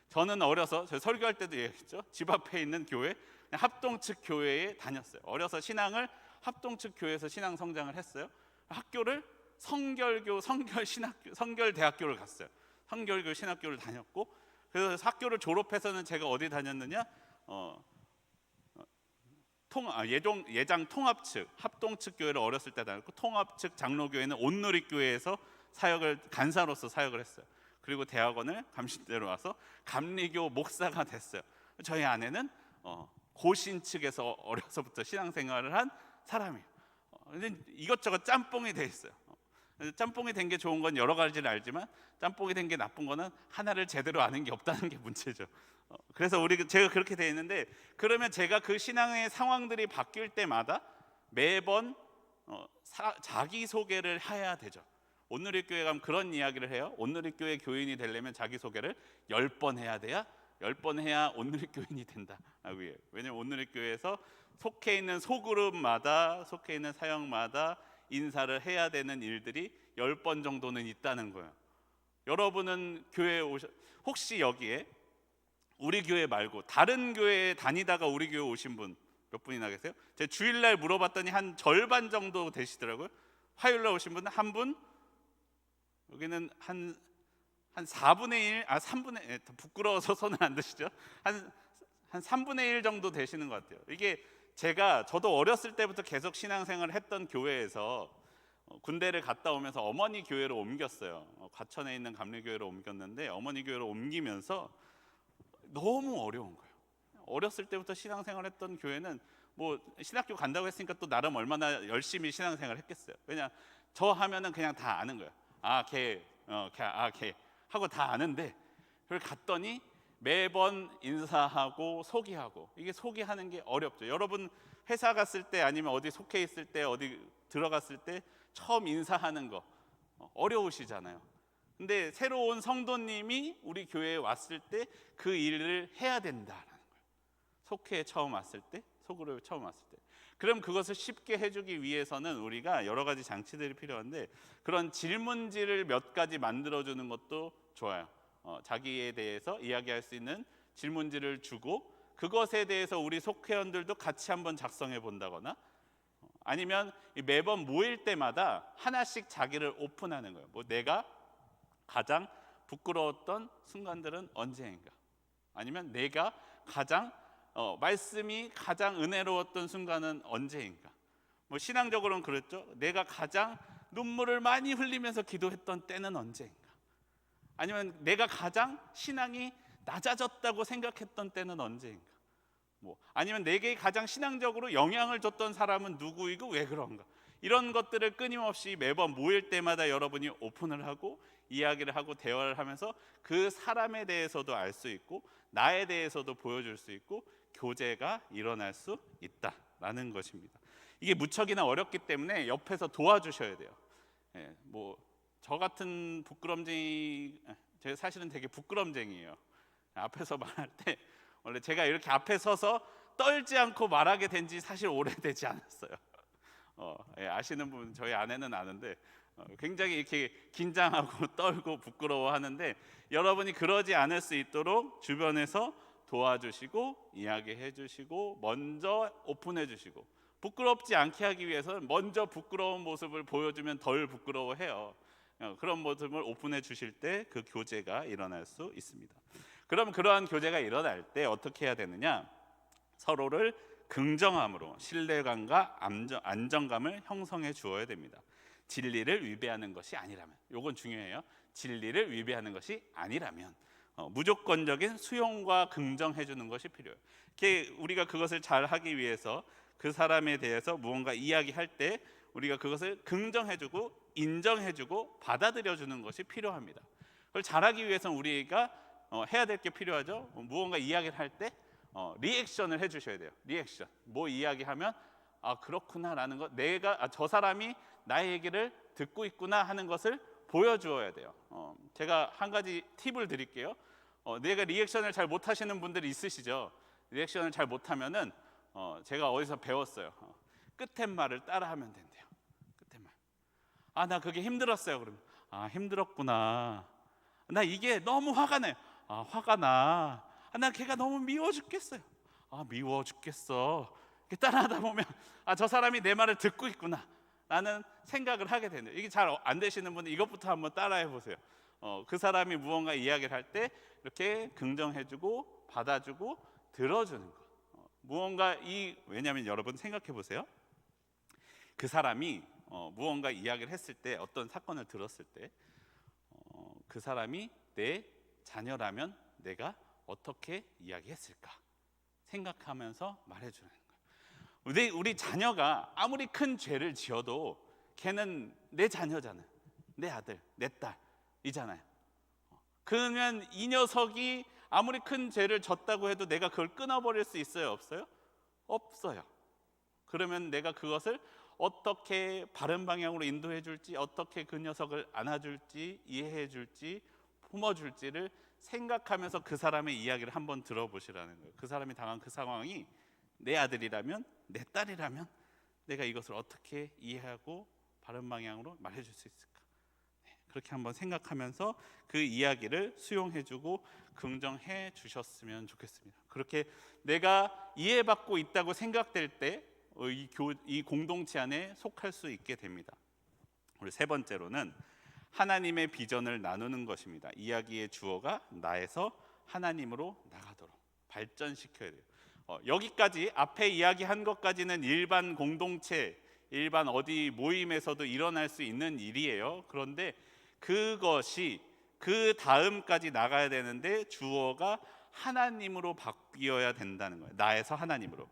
저는 어려서 제가 설교할 때도 얘기했죠. 집 앞에 있는 교회 합동측 교회에 다녔어요. 어려서 신앙을 합동측 교회에서 신앙 성장을 했어요. 학교를 성결교 성결대학교를 갔어요. 성결교 신학교를 다녔고 그래서 학교를 졸업해서는 제가 어디 다녔느냐? 예장 통합측 합동측 교회를 어렸을 때 다녔고 통합측 장로교회는 온누리교회에서 간사로서 사역을 했어요. 그리고 대학원을 감신대로 와서 감리교 목사가 됐어요. 저희 아내는 고신 측에서 어려서부터 신앙생활을 한 사람이에요. 근데 이것저것 짬뽕이 돼 있어요. 짬뽕이 된 게 좋은 건 여러 가지를 알지만 짬뽕이 된 게 나쁜 거는 하나를 제대로 아는 게 없다는 게 문제죠. 그래서 제가 그렇게 돼 있는데 그러면 제가 그 신앙의 상황들이 바뀔 때마다 매번 자기소개를 해야 되죠. 온누리교회 가면 그런 이야기를 해요. 온누리교회 교인이 되려면 자기소개를 10번 해야 돼야 10번 해야 온누리교인이 된다. 왜냐면 온누리교회에서 속해 있는 소그룹마다 속해 있는 사역마다 인사를 해야 되는 일들이 10번 정도는 있다는 거예요. 여러분은 교회에 혹시 여기에 우리 교회 말고 다른 교회에 다니다가 우리 교회 오신 분 몇 분이나 계세요? 제가 주일날 물어봤더니 한 절반 정도 되시더라고요. 화요일날 오신 분은 한 분, 여기는 한 4분의 1, 3분의 1, 부끄러워서 손을 안 드시죠? 한 3분의 1 정도 되시는 것 같아요. 이게 저도 어렸을 때부터 계속 신앙생활을 했던 교회에서 군대를 갔다 오면서 어머니 교회로 옮겼어요. 과천에 있는 감리교회로 옮겼는데 어머니 교회로 옮기면서 너무 어려운 거예요. 어렸을 때부터 신앙생활했던 교회는 뭐 신학교 간다고 했으니까 또 나름 얼마나 열심히 신앙생활 했겠어요. 왜냐 저 하면은 그냥 다 아는 거예요. 걔 하고 다 아는데 그걸 갔더니 매번 인사하고 소개하고 이게 소개하는 게 어렵죠. 여러분 회사 갔을 때 아니면 어디 속해 있을 때 어디 들어갔을 때 처음 인사하는 거 어려우시잖아요. 근데 새로운 성도님이 우리 교회에 왔을 때 그 일을 해야 된다라는 거예요. 속회에 처음 왔을 때, 소그룹에 처음 왔을 때. 그럼 그것을 쉽게 해주기 위해서는 우리가 여러 가지 장치들이 필요한데 그런 질문지를 몇 가지 만들어주는 것도 좋아요. 자기에 대해서 이야기할 수 있는 질문지를 주고 그것에 대해서 우리 속회원들도 같이 한번 작성해 본다거나 아니면 매번 모일 때마다 하나씩 자기를 오픈하는 거예요. 뭐 내가 가장 부끄러웠던 순간들은 언제인가? 아니면 내가 말씀이 가장 은혜로웠던 순간은 언제인가? 뭐 신앙적으로는 그랬죠. 내가 가장 눈물을 많이 흘리면서 기도했던 때는 언제인가? 아니면 내가 가장 신앙이 낮아졌다고 생각했던 때는 언제인가? 아니면 내게 가장 신앙적으로 영향을 줬던 사람은 누구이고 왜 그런가? 이런 것들을 끊임없이 매번 모일 때마다 여러분이 오픈을 하고 이야기를 하고 대화를 하면서 그 사람에 대해서도 알 수 있고 나에 대해서도 보여줄 수 있고 교제가 일어날 수 있다라는 것입니다. 이게 무척이나 어렵기 때문에 옆에서 도와주셔야 돼요. 저 같은 부끄럼쟁이, 제가 사실은 되게 부끄럼쟁이에요. 앞에서 말할 때 원래 제가 이렇게 앞에 서서 떨지 않고 말하게 된 지 사실 오래되지 않았어요. 아시는 분 저희 아내는 아는데 굉장히 이렇게 긴장하고 떨고 부끄러워하는데 여러분이 그러지 않을 수 있도록 주변에서 도와주시고 이야기해 주시고 먼저 오픈해 주시고 부끄럽지 않게 하기 위해서는 먼저 부끄러운 모습을 보여주면 덜 부끄러워해요. 그런 모습을 오픈해 주실 때 그 교제가 일어날 수 있습니다. 그럼 그러한 교제가 일어날 때 어떻게 해야 되느냐? 서로를 긍정함으로 신뢰감과 안정감을 형성해 주어야 됩니다. 진리를 위배하는 것이 아니라면, 이건 중요해요. 진리를 위배하는 것이 아니라면 무조건적인 수용과 긍정해 주는 것이 필요해요. 우리가 그것을 잘 하기 위해서 그 사람에 대해서 무언가 이야기할 때 우리가 그것을 긍정해 주고 인정해 주고 받아들여 주는 것이 필요합니다. 그걸 잘하기 위해서는 우리가 해야 될 게 필요하죠. 무언가 이야기를 할 때 리액션을 해 주셔야 돼요. 리액션. 뭐 이야기하면 아 그렇구나라는 것, 내가 저 사람이 나의 얘기를 듣고 있구나 하는 것을 보여주어야 돼요. 제가 한 가지 팁을 드릴게요. 내가 리액션을 잘 못하시는 분들이 있으시죠. 리액션을 잘 못하면은 제가 어디서 배웠어요. 끝에 말을 따라하면 된대요. 끝에 말. 아 나 그게 힘들었어요. 그러면 아 힘들었구나. 나 이게 너무 화가 나요. 아 화가 나. 나 걔가 너무 미워 죽겠어요. 아 미워 죽겠어. 이렇게 따라하다 보면 아 저 사람이 내 말을 듣고 있구나 라는 생각을 하게 되네요. 이게 잘 안 되시는 분은 이것부터 한번 따라해 보세요. 그 사람이 무언가 이야기를 할 때 이렇게 긍정해주고 받아주고 들어주는 것. 무언가 왜냐하면 여러분 생각해 보세요. 그 사람이 무언가 이야기를 했을 때, 어떤 사건을 들었을 때 그 사람이 내 자녀라면 내가 어떻게 이야기했을까 생각하면서 말해주는 거예요. 우리 자녀가 아무리 큰 죄를 지어도 걔는 내 자녀잖아요. 내 아들, 내 딸이잖아요. 그러면 이 녀석이 아무리 큰 죄를 졌다고 해도 내가 그걸 끊어버릴 수 있어요? 없어요? 없어요. 그러면 내가 그것을 어떻게 바른 방향으로 인도해 줄지, 어떻게 그 녀석을 안아줄지, 이해해 줄지, 품어줄지를 생각하면서 그 사람의 이야기를 한번 들어보시라는 거예요. 그 사람이 당한 그 상황이 내 아들이라면, 내 딸이라면 내가 이것을 어떻게 이해하고 바른 방향으로 말해줄 수 있을까? 그렇게 한번 생각하면서 그 이야기를 수용해주고 긍정해 주셨으면 좋겠습니다. 그렇게 내가 이해받고 있다고 생각될 때 이 공동체 안에 속할 수 있게 됩니다. 우리 세 번째로는 하나님의 비전을 나누는 것입니다. 이야기의 주어가 나에서 하나님으로 나가도록 발전시켜야 돼요. 여기까지 앞에 이야기한 것까지는 일반 공동체, 일반 어디 모임에서도 일어날 수 있는 일이에요. 그런데 그것이 그 다음까지 나가야 되는데 주어가 하나님으로 바뀌어야 된다는 거예요. 나에서 하나님으로.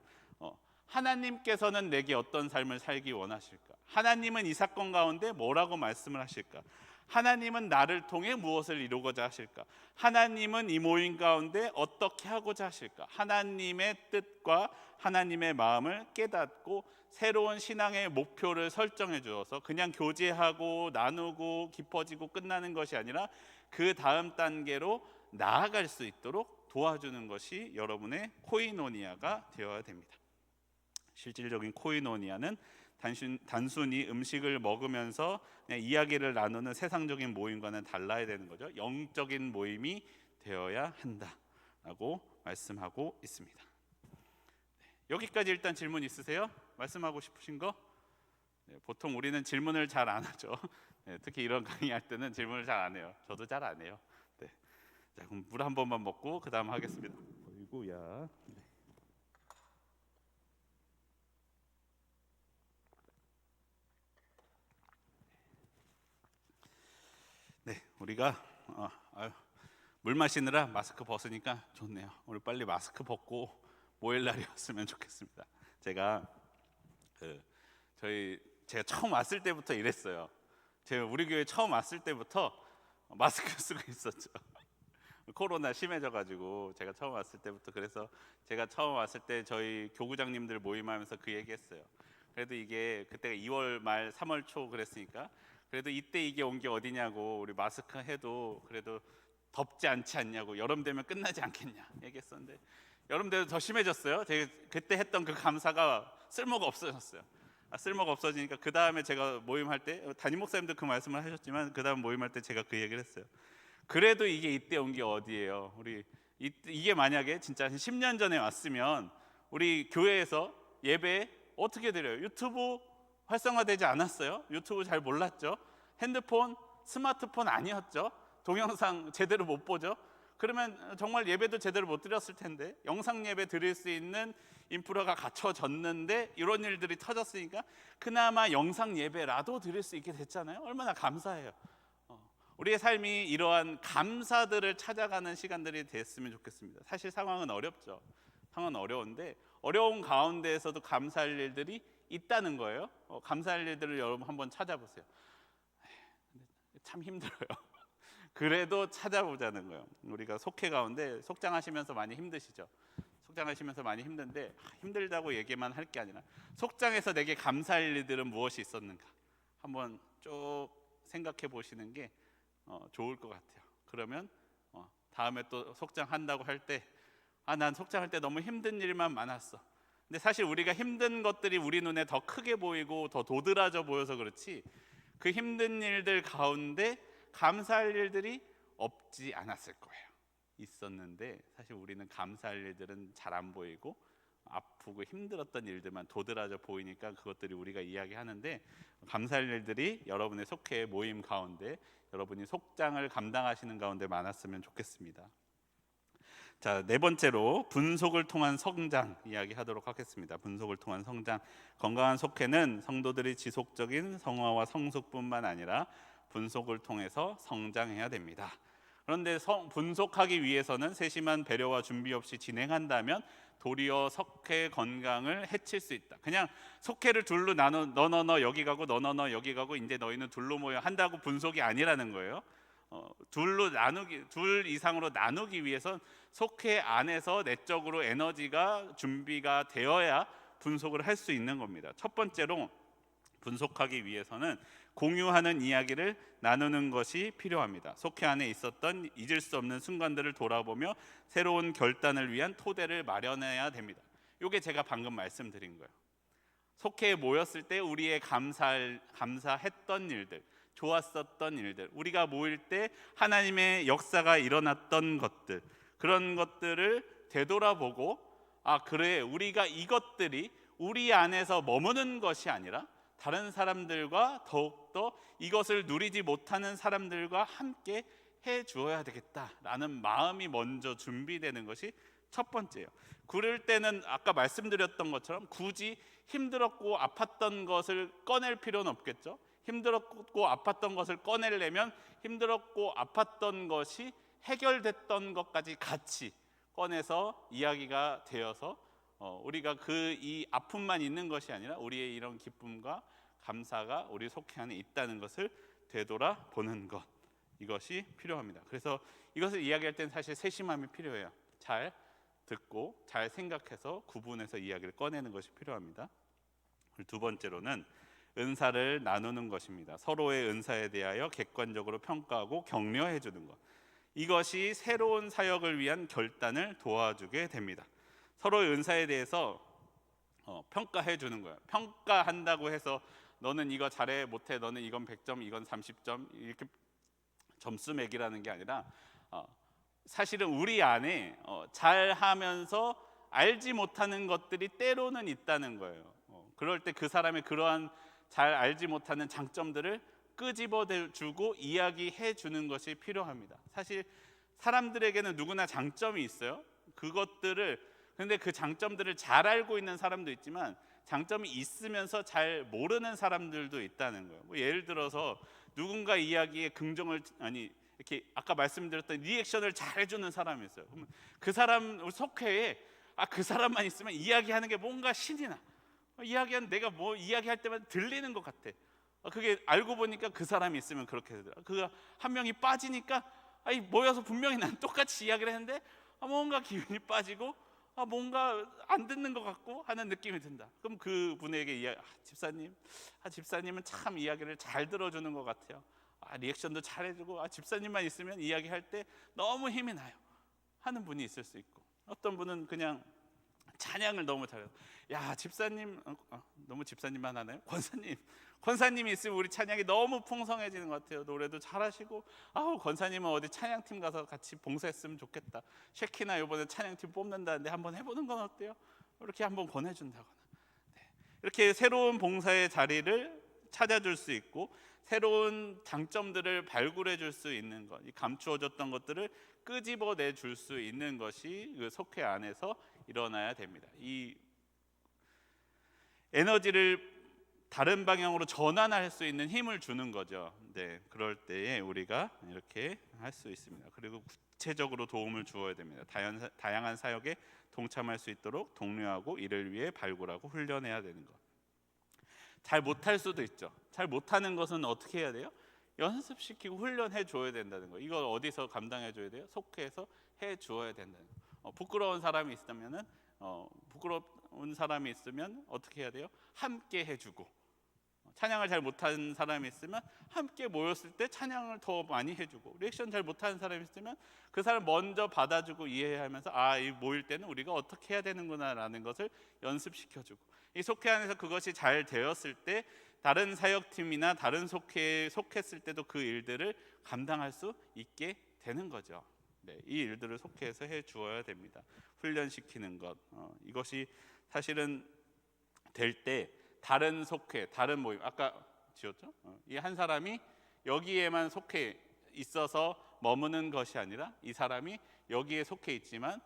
하나님께서는 내게 어떤 삶을 살기 원하실까? 하나님은 이 사건 가운데 뭐라고 말씀을 하실까? 하나님은 나를 통해 무엇을 이루고자 하실까? 하나님은 이 모임 가운데 어떻게 하고자 하실까? 하나님의 뜻과 하나님의 마음을 깨닫고 새로운 신앙의 목표를 설정해 주어서 그냥 교제하고 나누고 깊어지고 끝나는 것이 아니라 그 다음 단계로 나아갈 수 있도록 도와주는 것이 여러분의 코이노니아가 되어야 됩니다. 실질적인 코이노니아는 단순히 음식을 먹으면서 그냥 이야기를 나누는 세상적인 모임과는 달라야 되는 거죠. 영적인 모임이 되어야 한다라고 말씀하고 있습니다. 여기까지 일단 질문 있으세요? 말씀하고 싶으신 거? 보통 우리는 질문을 잘 안 하죠. 특히 이런 강의할 때는 질문을 잘 안 해요. 저도 잘 안 해요. 자, 그럼 물 한 번만 먹고 그 다음 하겠습니다. 어이구야. 네, 우리가 물 마시느라 마스크 벗으니까 좋네요. 우리 빨리 마스크 벗고 모일 날이었으면 좋겠습니다. 제가 제가 처음 왔을 때부터 이랬어요. 제가 우리 교회 처음 왔을 때부터 마스크 쓰고 있었죠. 코로나 심해져가지고 제가 처음 왔을 때부터. 그래서 제가 처음 왔을 때 저희 교구장님들 모임하면서 그 얘기했어요. 그래도 이게 그때가 2월 말 3월 초 그랬으니까 그래도 이때 이게 온 게 어디냐고, 우리 마스크 해도 그래도 덥지 않지 않냐고, 여름 되면 끝나지 않겠냐 얘기했었는데 여름 되면 더 심해졌어요. 제가 그때 했던 그 감사가 쓸모가 없어졌어요. 쓸모가 없어지니까 그 다음에 제가 모임할 때 담임 목사님도 그 말씀을 하셨지만 그 다음 모임할 때 제가 그 얘기를 했어요. 그래도 이게 이때 온 게 어디예요. 우리 이게 만약에 진짜 10년 전에 왔으면 우리 교회에서 예배 어떻게 드려요? 유튜브 활성화되지 않았어요. 유튜브 잘 몰랐죠. 핸드폰, 스마트폰 아니었죠. 동영상 제대로 못 보죠. 그러면 정말 예배도 제대로 못 드렸을 텐데, 영상 예배 드릴 수 있는 인프라가 갖춰졌는데 이런 일들이 터졌으니까 그나마 영상 예배라도 드릴 수 있게 됐잖아요. 얼마나 감사해요. 우리의 삶이 이러한 감사들을 찾아가는 시간들이 됐으면 좋겠습니다. 사실 상황은 어렵죠. 상황은 어려운데 어려운 가운데에서도 감사할 일들이 있다는 거예요. 감사할 일들을 여러분 한번 찾아보세요. 참 힘들어요. 그래도 찾아보자는 거예요. 우리가 속회 가운데 속장하시면서 많이 힘드시죠. 속장하시면서 많이 힘든데 힘들다고 얘기만 할 게 아니라 속장에서 내게 감사할 일들은 무엇이 있었는가 한번 쭉 생각해 보시는 게 좋을 것 같아요. 그러면 다음에 또 속장한다고 할 때 난 속장할 때 너무 힘든 일만 많았어. 근데 사실 우리가 힘든 것들이 우리 눈에 더 크게 보이고 더 도드라져 보여서 그렇지, 그 힘든 일들 가운데 감사할 일들이 없지 않았을 거예요. 있었는데 사실 우리는 감사할 일들은 잘 안 보이고 아프고 힘들었던 일들만 도드라져 보이니까 그것들이 우리가 이야기하는데, 감사할 일들이 여러분의 속회 모임 가운데 여러분이 속장을 감당하시는 가운데 많았으면 좋겠습니다. 자, 네 번째로 분속을 통한 성장 이야기하도록 하겠습니다. 분속을 통한 성장. 건강한 속회는 성도들이 지속적인 성화와 성숙뿐만 아니라 분속을 통해서 성장해야 됩니다. 그런데 분속하기 위해서는 세심한 배려와 준비 없이 진행한다면 도리어 속회 건강을 해칠 수 있다. 그냥 속회를 둘로 나눠 너 여기 가고 너 여기 가고 이제 너희는 둘로 모여 한다고 분속이 아니라는 거예요. 둘 이상으로 나누기 위해선 속회 안에서 내적으로 에너지가 준비가 되어야 분속을 할 수 있는 겁니다. 첫 번째로 분속하기 위해서는 공유하는 이야기를 나누는 것이 필요합니다. 속회 안에 있었던 잊을 수 없는 순간들을 돌아보며 새로운 결단을 위한 토대를 마련해야 됩니다. 이게 제가 방금 말씀드린 거예요. 속회에 모였을 때 우리의 감사했던 일들, 좋았었던 일들, 우리가 모일 때 하나님의 역사가 일어났던 것들, 그런 것들을 되돌아보고 그래, 우리가 이것들이 우리 안에서 머무는 것이 아니라 다른 사람들과 더욱더 이것을 누리지 못하는 사람들과 함께 해 주어야 되겠다라는 마음이 먼저 준비되는 것이 첫 번째예요. 그럴 때는 아까 말씀드렸던 것처럼 굳이 힘들었고 아팠던 것을 꺼낼 필요는 없겠죠. 힘들었고 아팠던 것을 꺼내려면 힘들었고 아팠던 것이 해결됐던 것까지 같이 꺼내서 이야기가 되어서 우리가 이 아픔만 있는 것이 아니라 우리의 이런 기쁨과 감사가 우리 속회 안에 있다는 것을 되돌아보는 것, 이것이 필요합니다. 그래서 이것을 이야기할 때는 사실 세심함이 필요해요. 잘 듣고 잘 생각해서 구분해서 이야기를 꺼내는 것이 필요합니다. 두 번째로는 은사를 나누는 것입니다. 서로의 은사에 대하여 객관적으로 평가하고 격려해 주는 것, 이것이 새로운 사역을 위한 결단을 도와주게 됩니다. 서로의 은사에 대해서 평가해 주는 거예요. 평가한다고 해서 너는 이거 잘해 못해, 너는 이건 100점 이건 30점 이렇게 점수 매기라는 게 아니라 사실은 우리 안에 잘하면서 알지 못하는 것들이 때로는 있다는 거예요. 그럴 때 그 사람의 그러한 잘 알지 못하는 장점들을 끄집어주고 이야기해 주는 것이 필요합니다. 사실 사람들에게는 누구나 장점이 있어요. 근데 그 장점들을 잘 알고 있는 사람도 있지만 장점이 있으면서 잘 모르는 사람들도 있다는 거예요. 예를 들어서 누군가 이야기에 이렇게 아까 말씀드렸던 리액션을 잘 해주는 사람이 있어요. 그러면 그 사람 속회에 그 사람만 있으면 이야기하는 게 뭔가 신이 나. 내가 뭐 이야기할 때마다 들리는 것 같아. 그게 알고 보니까 그 사람이 있으면 그렇게 되더라. 그 한 명이 빠지니까 모여서 분명히 난 똑같이 이야기를 했는데 뭔가 기운이 빠지고 뭔가 안 듣는 것 같고 하는 느낌이 든다. 그럼 그 분에게 집사님은 참 이야기를 잘 들어주는 것 같아요. 리액션도 잘해주고 집사님만 있으면 이야기할 때 너무 힘이 나요 하는 분이 있을 수 있고, 어떤 분은 그냥 찬양을 너무 잘해요. 집사님 너무 집사님만 하나요? 권사님이 있으면 우리 찬양이 너무 풍성해지는 것 같아요. 노래도 잘하시고 권사님은 어디 찬양팀 가서 같이 봉사했으면 좋겠다. 쉐키나 이번에 찬양팀 뽑는다는데 한번 해보는 건 어때요? 이렇게 한번 권해준다거나, 이렇게 새로운 봉사의 자리를 찾아줄 수 있고 새로운 장점들을 발굴해 줄 수 있는 것, 이 감추어졌던 것들을 끄집어내 줄 수 있는 것이 그 속회 안에서 일어나야 됩니다. 이 에너지를 다른 방향으로 전환할 수 있는 힘을 주는 거죠. 네, 그럴 때에 우리가 이렇게 할 수 있습니다. 그리고 구체적으로 도움을 주어야 됩니다. 다양한 사역에 동참할 수 있도록 독려하고 이를 위해 발굴하고 훈련해야 되는 것. 잘 못할 수도 있죠. 잘 못하는 것은 어떻게 해야 돼요? 연습시키고 훈련해 줘야 된다는 거. 이걸 어디서 감당해 줘야 돼요? 속회에서 해 주어야 된다는 거. 부끄러운 사람이 있으면은 부끄러운 사람이 있으면 어떻게 해야 돼요? 함께 해주고. 찬양을 잘 못하는 사람이 있으면 함께 모였을 때 찬양을 더 많이 해주고, 리액션 잘 못하는 사람이 있으면 그 사람 먼저 받아주고 이해하면서 이 모일 때는 우리가 어떻게 해야 되는구나라는 것을 연습시켜주고, 이 속회 안에서 그것이 잘 되었을 때 다른 사역팀이나 다른 속회에 속했을 때도 그 일들을 감당할 수 있게 되는 거죠. 네, 이 일들을 속회에서 해 주어야 됩니다. 훈련시키는 것, 이것이 사실은 될 때 다른 속회, 다른 모임, 아까 지었죠? 이 한 사람이 여기에만 속해 있어서 머무는 것이 아니라 이 사람이 여기에 속해 있지만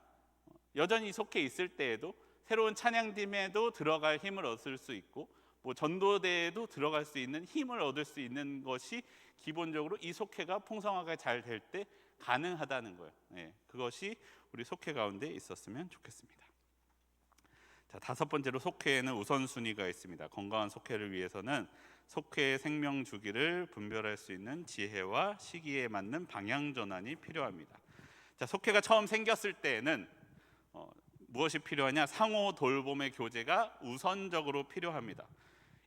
여전히 속해 있을 때에도 새로운 찬양팀에도 들어갈 힘을 얻을 수 있고, 전도대에도 들어갈 수 있는 힘을 얻을 수 있는 것이 기본적으로 이 속회가 풍성하게 잘 될 때 가능하다는 거예요. 네, 그것이 우리 속회 가운데 있었으면 좋겠습니다. 자, 다섯 번째로 속회에는 우선순위가 있습니다. 건강한 속회를 위해서는 속회의 생명 주기를 분별할 수 있는 지혜와 시기에 맞는 방향 전환이 필요합니다. 자, 속회가 처음 생겼을 때에는 무엇이 필요하냐? 상호 돌봄의 교제가 우선적으로 필요합니다.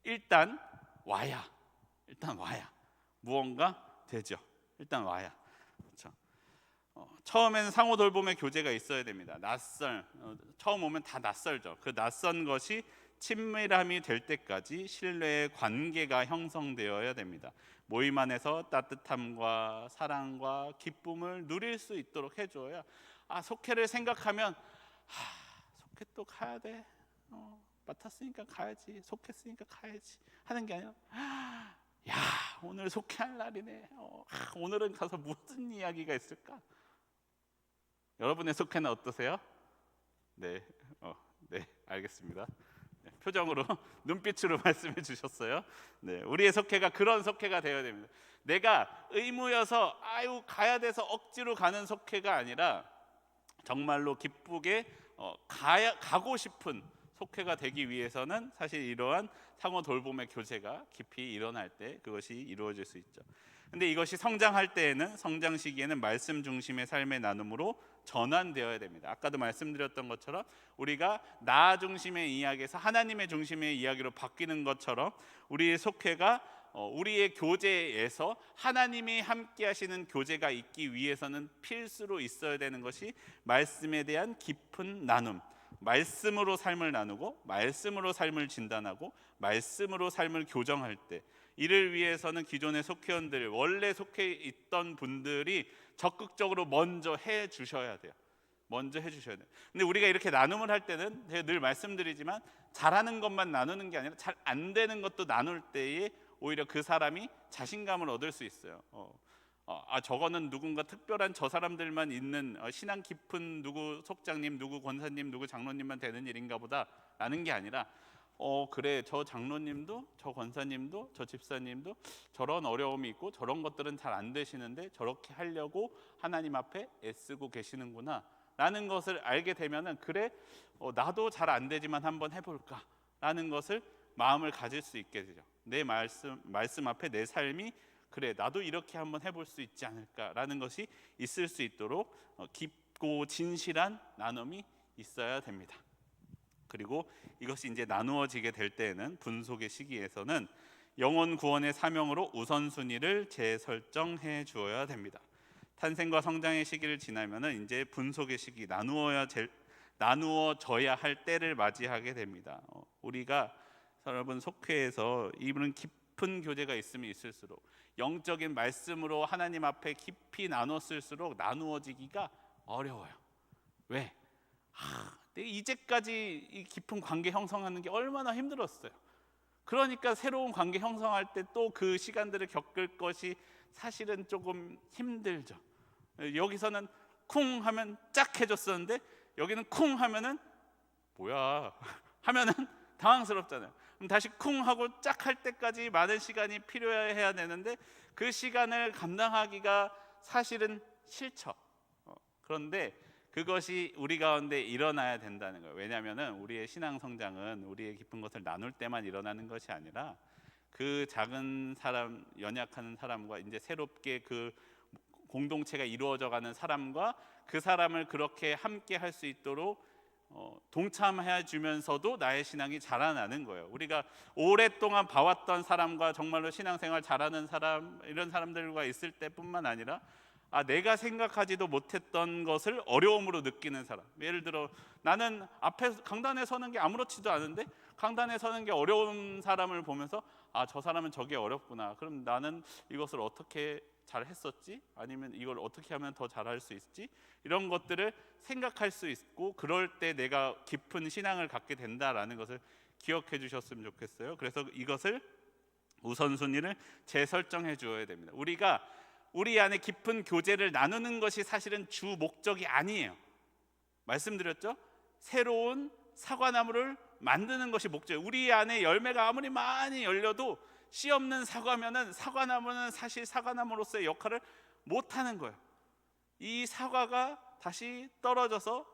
일단 와야 무언가 되죠. 일단 와야. 그렇죠? 처음에는 상호 돌봄의 교제가 있어야 됩니다. 처음 오면 다 낯설죠. 그 낯선 것이 친밀함이 될 때까지 신뢰의 관계가 형성되어야 됩니다. 모임 안에서 따뜻함과 사랑과 기쁨을 누릴 수 있도록 해줘야, 속회를 생각하면 속회 또 가야 돼, 맡았으니까 가야지, 속했으니까 가야지 하는 게 아니라 야, 오늘 속회할 날이네. 오늘은 가서 무슨 이야기가 있을까? 여러분의 속회는 어떠세요? 네, 네, 알겠습니다. 네, 표정으로 눈빛으로 말씀해 주셨어요. 네, 우리의 속회가 그런 속회가 되어야 됩니다. 내가 의무여서 가야 돼서 억지로 가는 속회가 아니라 정말로 기쁘게 가고 싶은 속회가 되기 위해서는 사실 이러한 상호 돌봄의 교제가 깊이 일어날 때 그것이 이루어질 수 있죠. 근데 이것이 성장할 때에는, 성장 시기에는 말씀 중심의 삶의 나눔으로 전환되어야 됩니다. 아까도 말씀드렸던 것처럼 우리가 나 중심의 이야기에서 하나님의 중심의 이야기로 바뀌는 것처럼 우리의 속회가 우리의 교제에서 하나님이 함께 하시는 교제가 있기 위해서는 필수로 있어야 되는 것이 말씀에 대한 깊은 나눔, 말씀으로 삶을 나누고 말씀으로 삶을 진단하고 말씀으로 삶을 교정할 때, 이를 위해서는 기존의 속회원들, 원래 속해 있던 분들이 적극적으로 먼저 해 주셔야 돼요. 먼저 해 주셔야 돼요. 근데 우리가 이렇게 나눔을 할 때는 제가 늘 말씀드리지만 잘하는 것만 나누는 게 아니라 잘 안 되는 것도 나눌 때에 오히려 그 사람이 자신감을 얻을 수 있어요. 저거는 누군가 특별한 저 사람들만 있는 신앙 깊은 누구 속장님, 누구 권사님, 누구 장로님만 되는 일인가 보다 라는 게 아니라 그래, 저 장로님도 저 권사님도 저 집사님도 저런 어려움이 있고 저런 것들은 잘 안 되시는데 저렇게 하려고 하나님 앞에 애쓰고 계시는구나 라는 것을 알게 되면은, 그래, 나도 잘 안 되지만 한번 해볼까 라는 것을 마음을 가질 수 있게 되죠. 내 말씀 앞에 내 삶이, 그래, 나도 이렇게 한번 해볼 수 있지 않을까라는 것이 있을 수 있도록 깊고 진실한 나눔이 있어야 됩니다. 그리고 이것이 이제 나누어지게 될 때에는, 분속의 시기에서는 영혼 구원의 사명으로 우선순위를 재설정해 주어야 됩니다. 탄생과 성장의 시기를 지나면은 이제 분속의 시기, 나누어져야 할 때를 맞이하게 됩니다. 우리가 여러분 속회에서 이런 깊은 교제가 있으면 있을수록, 영적인 말씀으로 하나님 앞에 깊이 나눴을수록 나누어지기가 어려워요. 왜? 내가 이제까지 이 깊은 관계 형성하는 게 얼마나 힘들었어요. 그러니까 새로운 관계 형성할 때 또 그 시간들을 겪을 것이 사실은 조금 힘들죠. 여기서는 쿵 하면 짝 해줬었는데 여기는 쿵 하면은 뭐야 하면은 당황스럽잖아요. 그럼 다시 쿵 하고 짝 할 때까지 많은 시간이 필요해야 되는데 그 시간을 감당하기가 사실은 싫죠. 그런데 그것이 우리 가운데 일어나야 된다는 거예요. 왜냐하면은 우리의 신앙 성장은 우리의 깊은 것을 나눌 때만 일어나는 것이 아니라 그 작은 사람, 연약한 사람과 이제 새롭게 그 공동체가 이루어져가는 사람과 그 사람을 그렇게 함께 할 수 있도록 동참해 주면서도 나의 신앙이 자라나는 거예요. 우리가 오랫동안 봐왔던 사람과 정말로 신앙생활 잘하는 사람, 이런 사람들과 있을 때뿐만 아니라 내가 생각하지도 못했던 것을 어려움으로 느끼는 사람. 예를 들어 나는 앞에 강단에 서는 게 아무렇지도 않은데 강단에 서는 게 어려운 사람을 보면서 저 사람은 저게 어렵구나. 그럼 나는 이것을 어떻게 잘 했었지? 아니면 이걸 어떻게 하면 더 잘할 수 있지? 이런 것들을 생각할 수 있고 그럴 때 내가 깊은 신앙을 갖게 된다라는 것을 기억해 주셨으면 좋겠어요. 그래서 이것을 우선순위를 재설정해 주어야 됩니다. 우리가 우리 안에 깊은 교제를 나누는 것이 사실은 주 목적이 아니에요. 말씀드렸죠? 새로운 사과나무를 만드는 것이 목적이에요. 우리 안에 열매가 아무리 많이 열려도 씨 없는 사과면은 사과나무는 사실 사과나무로서의 역할을 못하는 거예요. 이 사과가 다시 떨어져서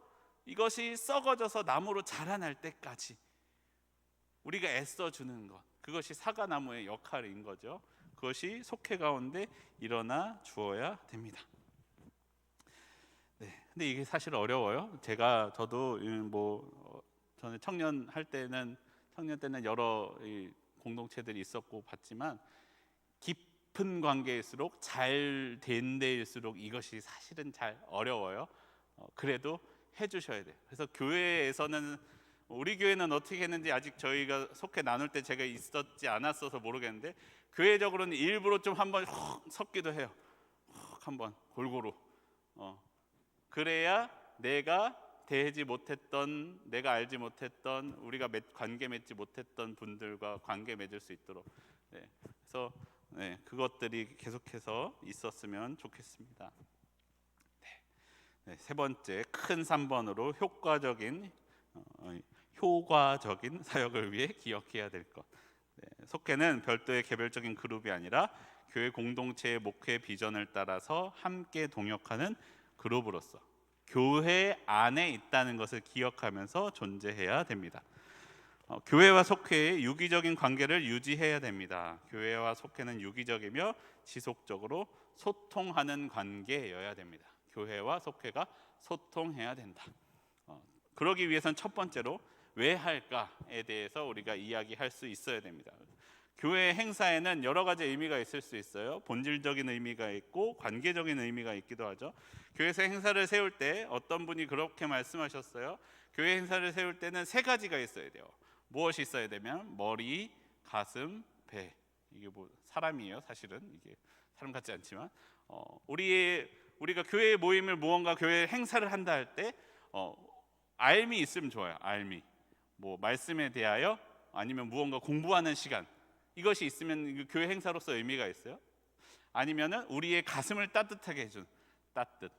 이것이 썩어져서 나무로 자라날 때까지 우리가 애써주는 것, 그것이 사과나무의 역할인 거죠. 그것이 속회 가운데 일어나 주어야 됩니다. 근데 이게 사실 어려워요. 저도 저는 청년 때는 여러 공동체들이 있었고 봤지만 깊은 관계일수록 잘 된 데일수록 이것이 사실은 잘 어려워요. 그래도 해주셔야 돼요. 그래서 교회에서는 우리 교회는 어떻게 했는지 아직 저희가 속회 나눌 때 제가 있었지 않았어서 모르겠는데 교회적으로는 일부러 좀 한번 섞기도 해요. 한번 골고루. 그래야 내가 대하지 못했던, 내가 알지 못했던, 우리가 관계 맺지 못했던 분들과 관계 맺을 수 있도록. 그래서 그것들이 계속해서 있었으면 좋겠습니다. 세 번째 큰 3번으로 효과적인 사역을 위해 기억해야 될 것. 속회는 별도의 개별적인 그룹이 아니라 교회 공동체의 목회 비전을 따라서 함께 동역하는 그룹으로서 교회 안에 있다는 것을 기억하면서 존재해야 됩니다. 교회와 속회의 유기적인 관계를 유지해야 됩니다. 교회와 속회는 유기적이며 지속적으로 소통하는 관계여야 됩니다. 교회와 속회가 소통해야 된다. 그러기 위해서는 첫 번째로 왜 할까에 대해서 우리가 이야기할 수 있어야 됩니다. 교회 행사에는 여러 가지 의미가 있을 수 있어요. 본질적인 의미가 있고 관계적인 의미가 있기도 하죠. 교회에서 행사를 세울 때 어떤 분이 그렇게 말씀하셨어요. 교회 행사를 세울 때는 세 가지가 있어야 돼요. 무엇이 있어야 되면 머리, 가슴, 배. 이게 사람이에요. 사실은 이게 사람 같지 않지만 우리가 교회 모임을 무언가 교회 행사를 한다 할 때 알미 있으면 좋아요. 알미. 말씀에 대하여 아니면 무언가 공부하는 시간. 이것이 있으면 교회 행사로서 의미가 있어요. 아니면은 우리의 가슴을 따뜻하게 해준 따뜻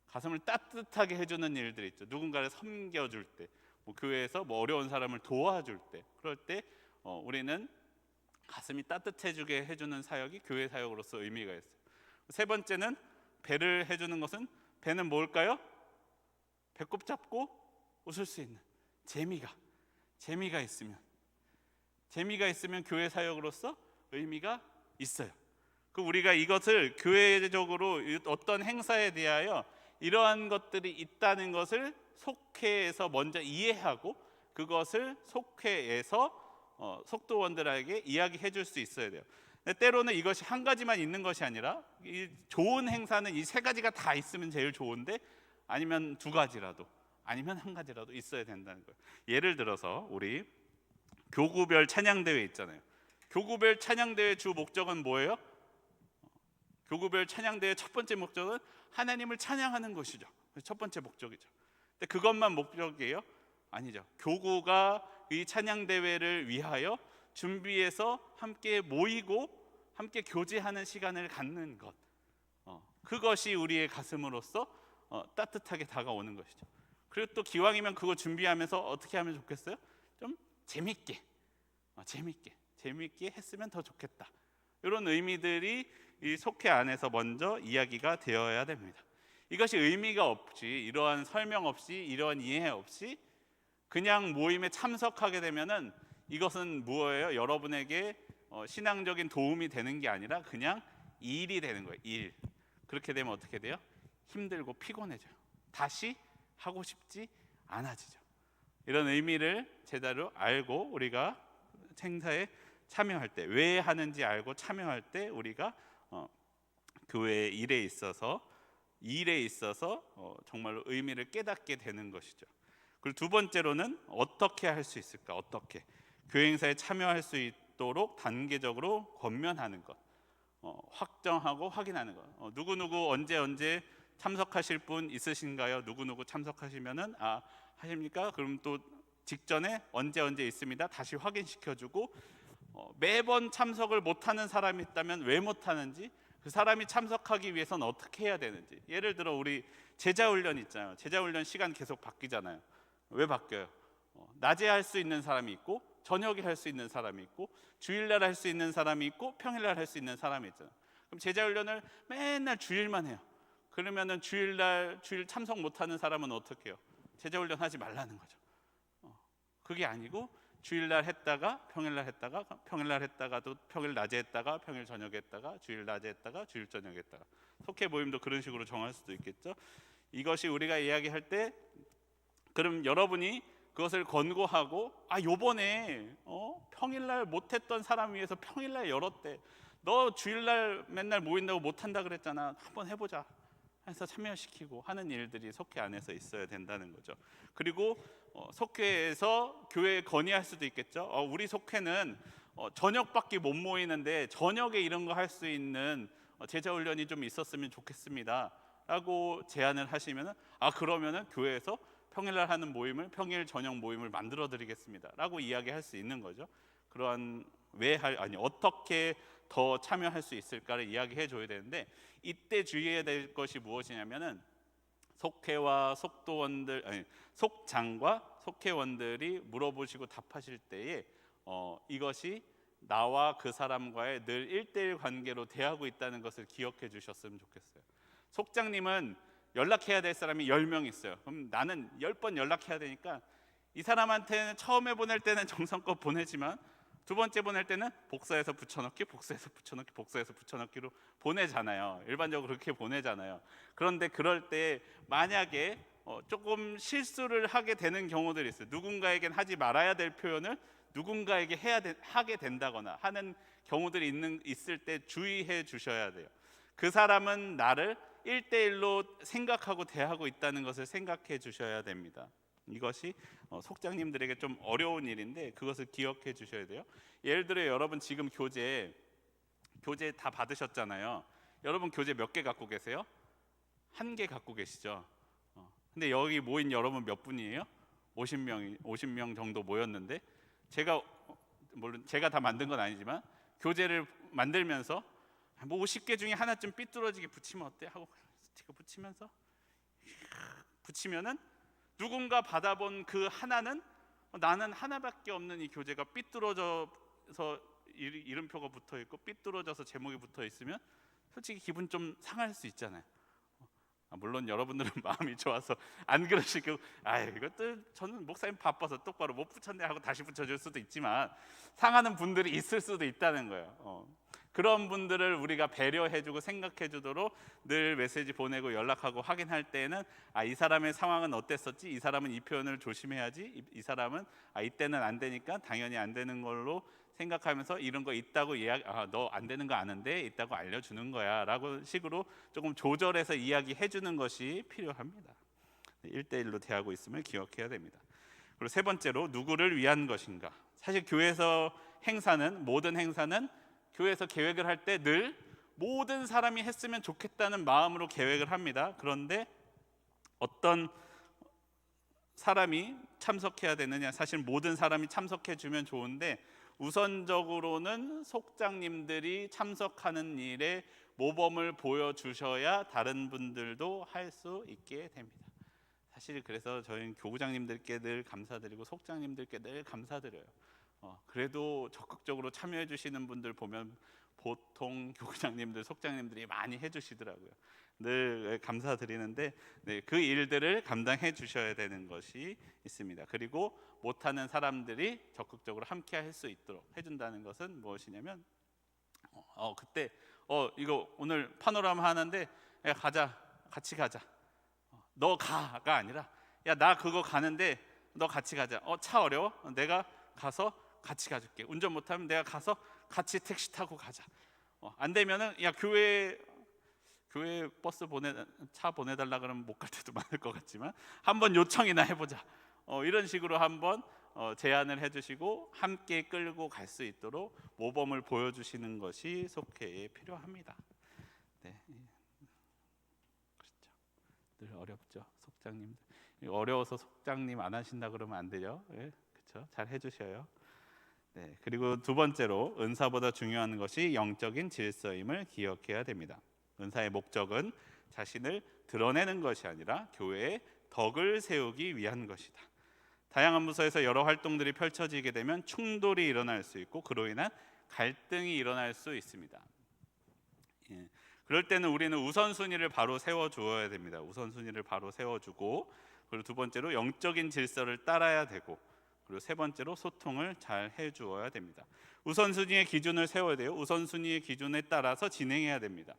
가슴을 따뜻하게 해주는 일들이 있죠. 누군가를 섬겨줄 때, 교회에서 어려운 사람을 도와줄 때, 그럴 때 우리는 가슴이 따뜻해지게 해주는 사역이 교회 사역으로서 의미가 있어요. 세 번째는 배를 해주는 것은 배는 뭘까요? 배꼽 잡고 웃을 수 있는 재미가 있으면 교회 사역으로서 의미가 있어요. 우리가 이것을 교회적으로 어떤 행사에 대하여 이러한 것들이 있다는 것을 속회에서 먼저 이해하고 그것을 속회에서 속도원들에게 이야기해 줄 수 있어야 돼요. 근데 때로는 이것이 한 가지만 있는 것이 아니라 이 좋은 행사는 이 세 가지가 다 있으면 제일 좋은데 아니면 두 가지라도 아니면 한 가지라도 있어야 된다는 거예요. 예를 들어서 우리 교구별 찬양대회 있잖아요. 교구별 찬양대회 주 목적은 뭐예요? 교구별 찬양대회 첫 번째 목적은 하나님을 찬양하는 것이죠. 첫 번째 목적이죠. 근데 그것만 목적이에요? 아니죠. 교구가 이 찬양 대회를 위하여 준비해서 함께 모이고 함께 교제하는 시간을 갖는 것, 그것이 우리의 가슴으로서 따뜻하게 다가오는 것이죠. 그리고 또 기왕이면 그거 준비하면서 어떻게 하면 좋겠어요? 좀 재밌게 했으면 더 좋겠다. 이런 의미들이 이 속회 안에서 먼저 이야기가 되어야 됩니다. 이것이 의미가 없이, 이러한 설명 없이, 이러한 이해 없이 그냥 모임에 참석하게 되면은 이것은 뭐예요? 여러분에게 신앙적인 도움이 되는 게 아니라 그냥 일이 되는 거예요. 일. 그렇게 되면 어떻게 돼요? 힘들고 피곤해져요. 다시 하고 싶지 않아지죠. 이런 의미를 제대로 알고 우리가 행사에 참여할 때, 왜 하는지 알고 참여할 때 우리가 교회의 일에 있어서 정말로 의미를 깨닫게 되는 것이죠. 그리고 두 번째로는 어떻게 할 수 있을까? 어떻게 교회 행사에 참여할 수 있도록 단계적으로 권면하는 것, 확정하고 확인하는 것. 누구누구 언제 참석하실 분 있으신가요? 누구누구 참석하시면은 하십니까? 그럼 또 직전에 언제 있습니다. 다시 확인시켜주고, 매번 참석을 못하는 사람이 있다면 왜 못하는지, 그 사람이 참석하기 위해서는 어떻게 해야 되는지. 예를 들어 우리 제자훈련 있잖아요. 제자훈련 시간 계속 바뀌잖아요. 왜 바뀌어요? 낮에 할 수 있는 사람이 있고, 저녁에 할 수 있는 사람이 있고, 주일날 할 수 있는 사람이 있고, 평일날 할 수 있는 사람이 있잖아요. 그럼 제자훈련을 맨날 주일만 해요. 그러면은 주일 참석 못하는 사람은 어떻게 해요? 제자훈련 하지 말라는 거죠. 그게 아니고 주일날 했다가 평일날 했다가, 평일날 했다가도 평일 낮에 했다가 평일 저녁에 했다가, 주일 낮에 했다가 주일 저녁에 했다가. 속회 모임도 그런 식으로 정할 수도 있겠죠. 이것이 우리가 이야기할 때, 그럼 여러분이 그것을 권고하고, 요번에 평일날 못했던 사람 위해서 평일날 열었대. 너 주일날 맨날 모인다고 못한다 그랬잖아. 한번 해보자 해서 참여시키고 하는 일들이 속회 안에서 있어야 된다는 거죠. 그리고 속회에서 교회에 건의할 수도 있겠죠. 우리 속회는 저녁밖에 못 모이는데 저녁에 이런 거 할 수 있는 제자훈련이 좀 있었으면 좋겠습니다 라고 제안을 하시면은, 그러면은 교회에서 평일날 하는 모임을, 평일 저녁 모임을 만들어 드리겠습니다 라고 이야기할 수 있는 거죠. 그러한 어떻게 더 참여할 수 있을까를 이야기해 줘야 되는데, 이때 주의해야 될 것이 무엇이냐면은 속회와 속장과 속회원들이 물어보시고 답하실 때에 이것이 나와 그 사람과의 늘 1대1 관계로 대하고 있다는 것을 기억해 주셨으면 좋겠어요. 속장님은 연락해야 될 사람이 10명 있어요. 그럼 나는 10번 연락해야 되니까 이 사람한테는 처음에 보낼 때는 정성껏 보내지만 두 번째 보낼 때는 복사해서 붙여넣기로 보내잖아요. 일반적으로 그렇게 보내잖아요. 그런데 그럴 때 만약에 조금 실수를 하게 되는 경우들이 있어요. 누군가에겐 하지 말아야 될 표현을 누군가에게 하게 된다거나 하는 경우들이 있을 때 주의해 주셔야 돼요. 그 사람은 나를 1대1로 생각하고 대하고 있다는 것을 생각해 주셔야 됩니다. 이것이 속장님들에게 좀 어려운 일인데 그것을 기억해 주셔야 돼요. 예를 들어 여러분 지금 교재 다 받으셨잖아요. 여러분 교재 몇 개 갖고 계세요? 1개 갖고 계시죠. 근데 여기 모인 여러분 몇 분이에요? 50명 정도 모였는데, 물론 제가 다 만든 건 아니지만 교재를 만들면서 50개 중에 하나쯤 삐뚤어지게 붙이면 어때? 하고 스티커 붙이면은 누군가 받아본 그 하나는, 나는 하나밖에 없는 이 교재가 삐뚤어져서 이름표가 붙어 있고 삐뚤어져서 제목이 붙어 있으면 솔직히 기분 좀 상할 수 있잖아요. 물론 여러분들은 마음이 좋아서 안 그러시고 이것도 저는 목사님 바빠서 똑바로 못 붙였네 하고 다시 붙여줄 수도 있지만 상하는 분들이 있을 수도 있다는 거예요. 그런 분들을 우리가 배려해주고 생각해주도록 늘 메시지 보내고 연락하고 확인할 때에는 이 사람의 상황은 어땠었지? 이 사람은 이 표현을 조심해야지. 이 사람은 이때는 안 되니까 당연히 안 되는 걸로 생각하면서 이런 거 있다고 너 안 되는 거 아는데 있다고 알려주는 거야 라고 식으로 조금 조절해서 이야기해주는 것이 필요합니다. 1대1로 대하고 있음을 기억해야 됩니다. 그리고 세 번째로 누구를 위한 것인가. 사실 교회에서 모든 행사는 교회에서 계획을 할 때 늘 모든 사람이 했으면 좋겠다는 마음으로 계획을 합니다. 그런데 어떤 사람이 참석해야 되느냐? 사실 모든 사람이 참석해 주면 좋은데 우선적으로는 속장님들이 참석하는 일에 모범을 보여주셔야 다른 분들도 할 수 있게 됩니다. 사실 그래서 저희는 교구장님들께 늘 감사드리고 속장님들께 늘 감사드려요. 그래도 적극적으로 참여해 주시는 분들 보면 보통 교구장님들, 속장님들이 많이 해주시더라고요. 늘 감사드리는데 그 일들을 감당해 주셔야 되는 것이 있습니다. 그리고 못하는 사람들이 적극적으로 함께 할 수 있도록 해준다는 것은 무엇이냐면 그때 이거 오늘 파노라마 하는데 야, 가자, 같이 가자. 너 가가 아니라 야, 나 그거 가는데 너 같이 가자. 차 어려워? 내가 가서 같이 가줄게. 운전 못하면 내가 가서 같이 택시 타고 가자. 안 되면은 야, 교회 버스 차 보내달라 그러면 못 갈 때도 많을 것 같지만 한번 요청이나 해보자. 이런 식으로 한번 제안을 해주시고 함께 끌고 갈 수 있도록 모범을 보여주시는 것이 속회에 필요합니다. 네, 그렇죠. 늘 어렵죠, 속장님들. 어려워서 속장님 안 하신다 그러면 안 되죠. 네, 그렇죠. 잘 해주셔요. 네, 그리고 두 번째로 은사보다 중요한 것이 영적인 질서임을 기억해야 됩니다. 은사의 목적은 자신을 드러내는 것이 아니라 교회의 덕을 세우기 위한 것이다. 다양한 부서에서 여러 활동들이 펼쳐지게 되면 충돌이 일어날 수 있고 그로 인한 갈등이 일어날 수 있습니다. 그럴 때는 우리는 우선순위를 바로 세워주어야 됩니다. 우선순위를 바로 세워주고, 그리고 두 번째로 영적인 질서를 따라야 되고, 그리고 세 번째로 소통을 잘 해주어야 됩니다. 우선순위의 기준을 세워야 돼요. 우선순위의 기준에 따라서 진행해야 됩니다.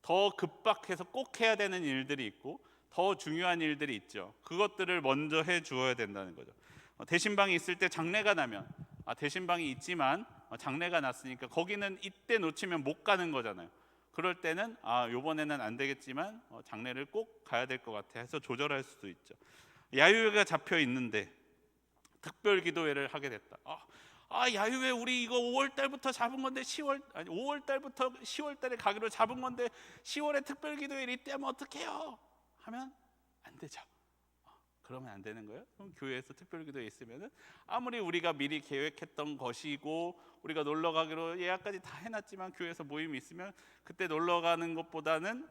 더 급박해서 꼭 해야 되는 일들이 있고 더 중요한 일들이 있죠. 그것들을 먼저 해주어야 된다는 거죠. 대신방이 있을 때 장례가 나면 대신방이 있지만 장례가 났으니까 거기는 이때 놓치면 못 가는 거잖아요. 그럴 때는 요번에는 안 되겠지만 장례를 꼭 가야 될 것 같아 해서 조절할 수도 있죠. 야유회가 잡혀 있는데 특별 기도회를 하게 됐다. 야유회 우리 이거 5월 달부터 잡은 건데 5월 달부터 10월 달에 가기로 잡은 건데 10월에 특별 기도회를 이때 하면 어떡해요? 하면 안 되죠. 그러면 안 되는 거예요. 그럼 교회에서 특별 기도회 있으면은 아무리 우리가 미리 계획했던 것이고 우리가 놀러 가기로 예약까지 다 해놨지만 교회에서 모임이 있으면 그때 놀러 가는 것보다는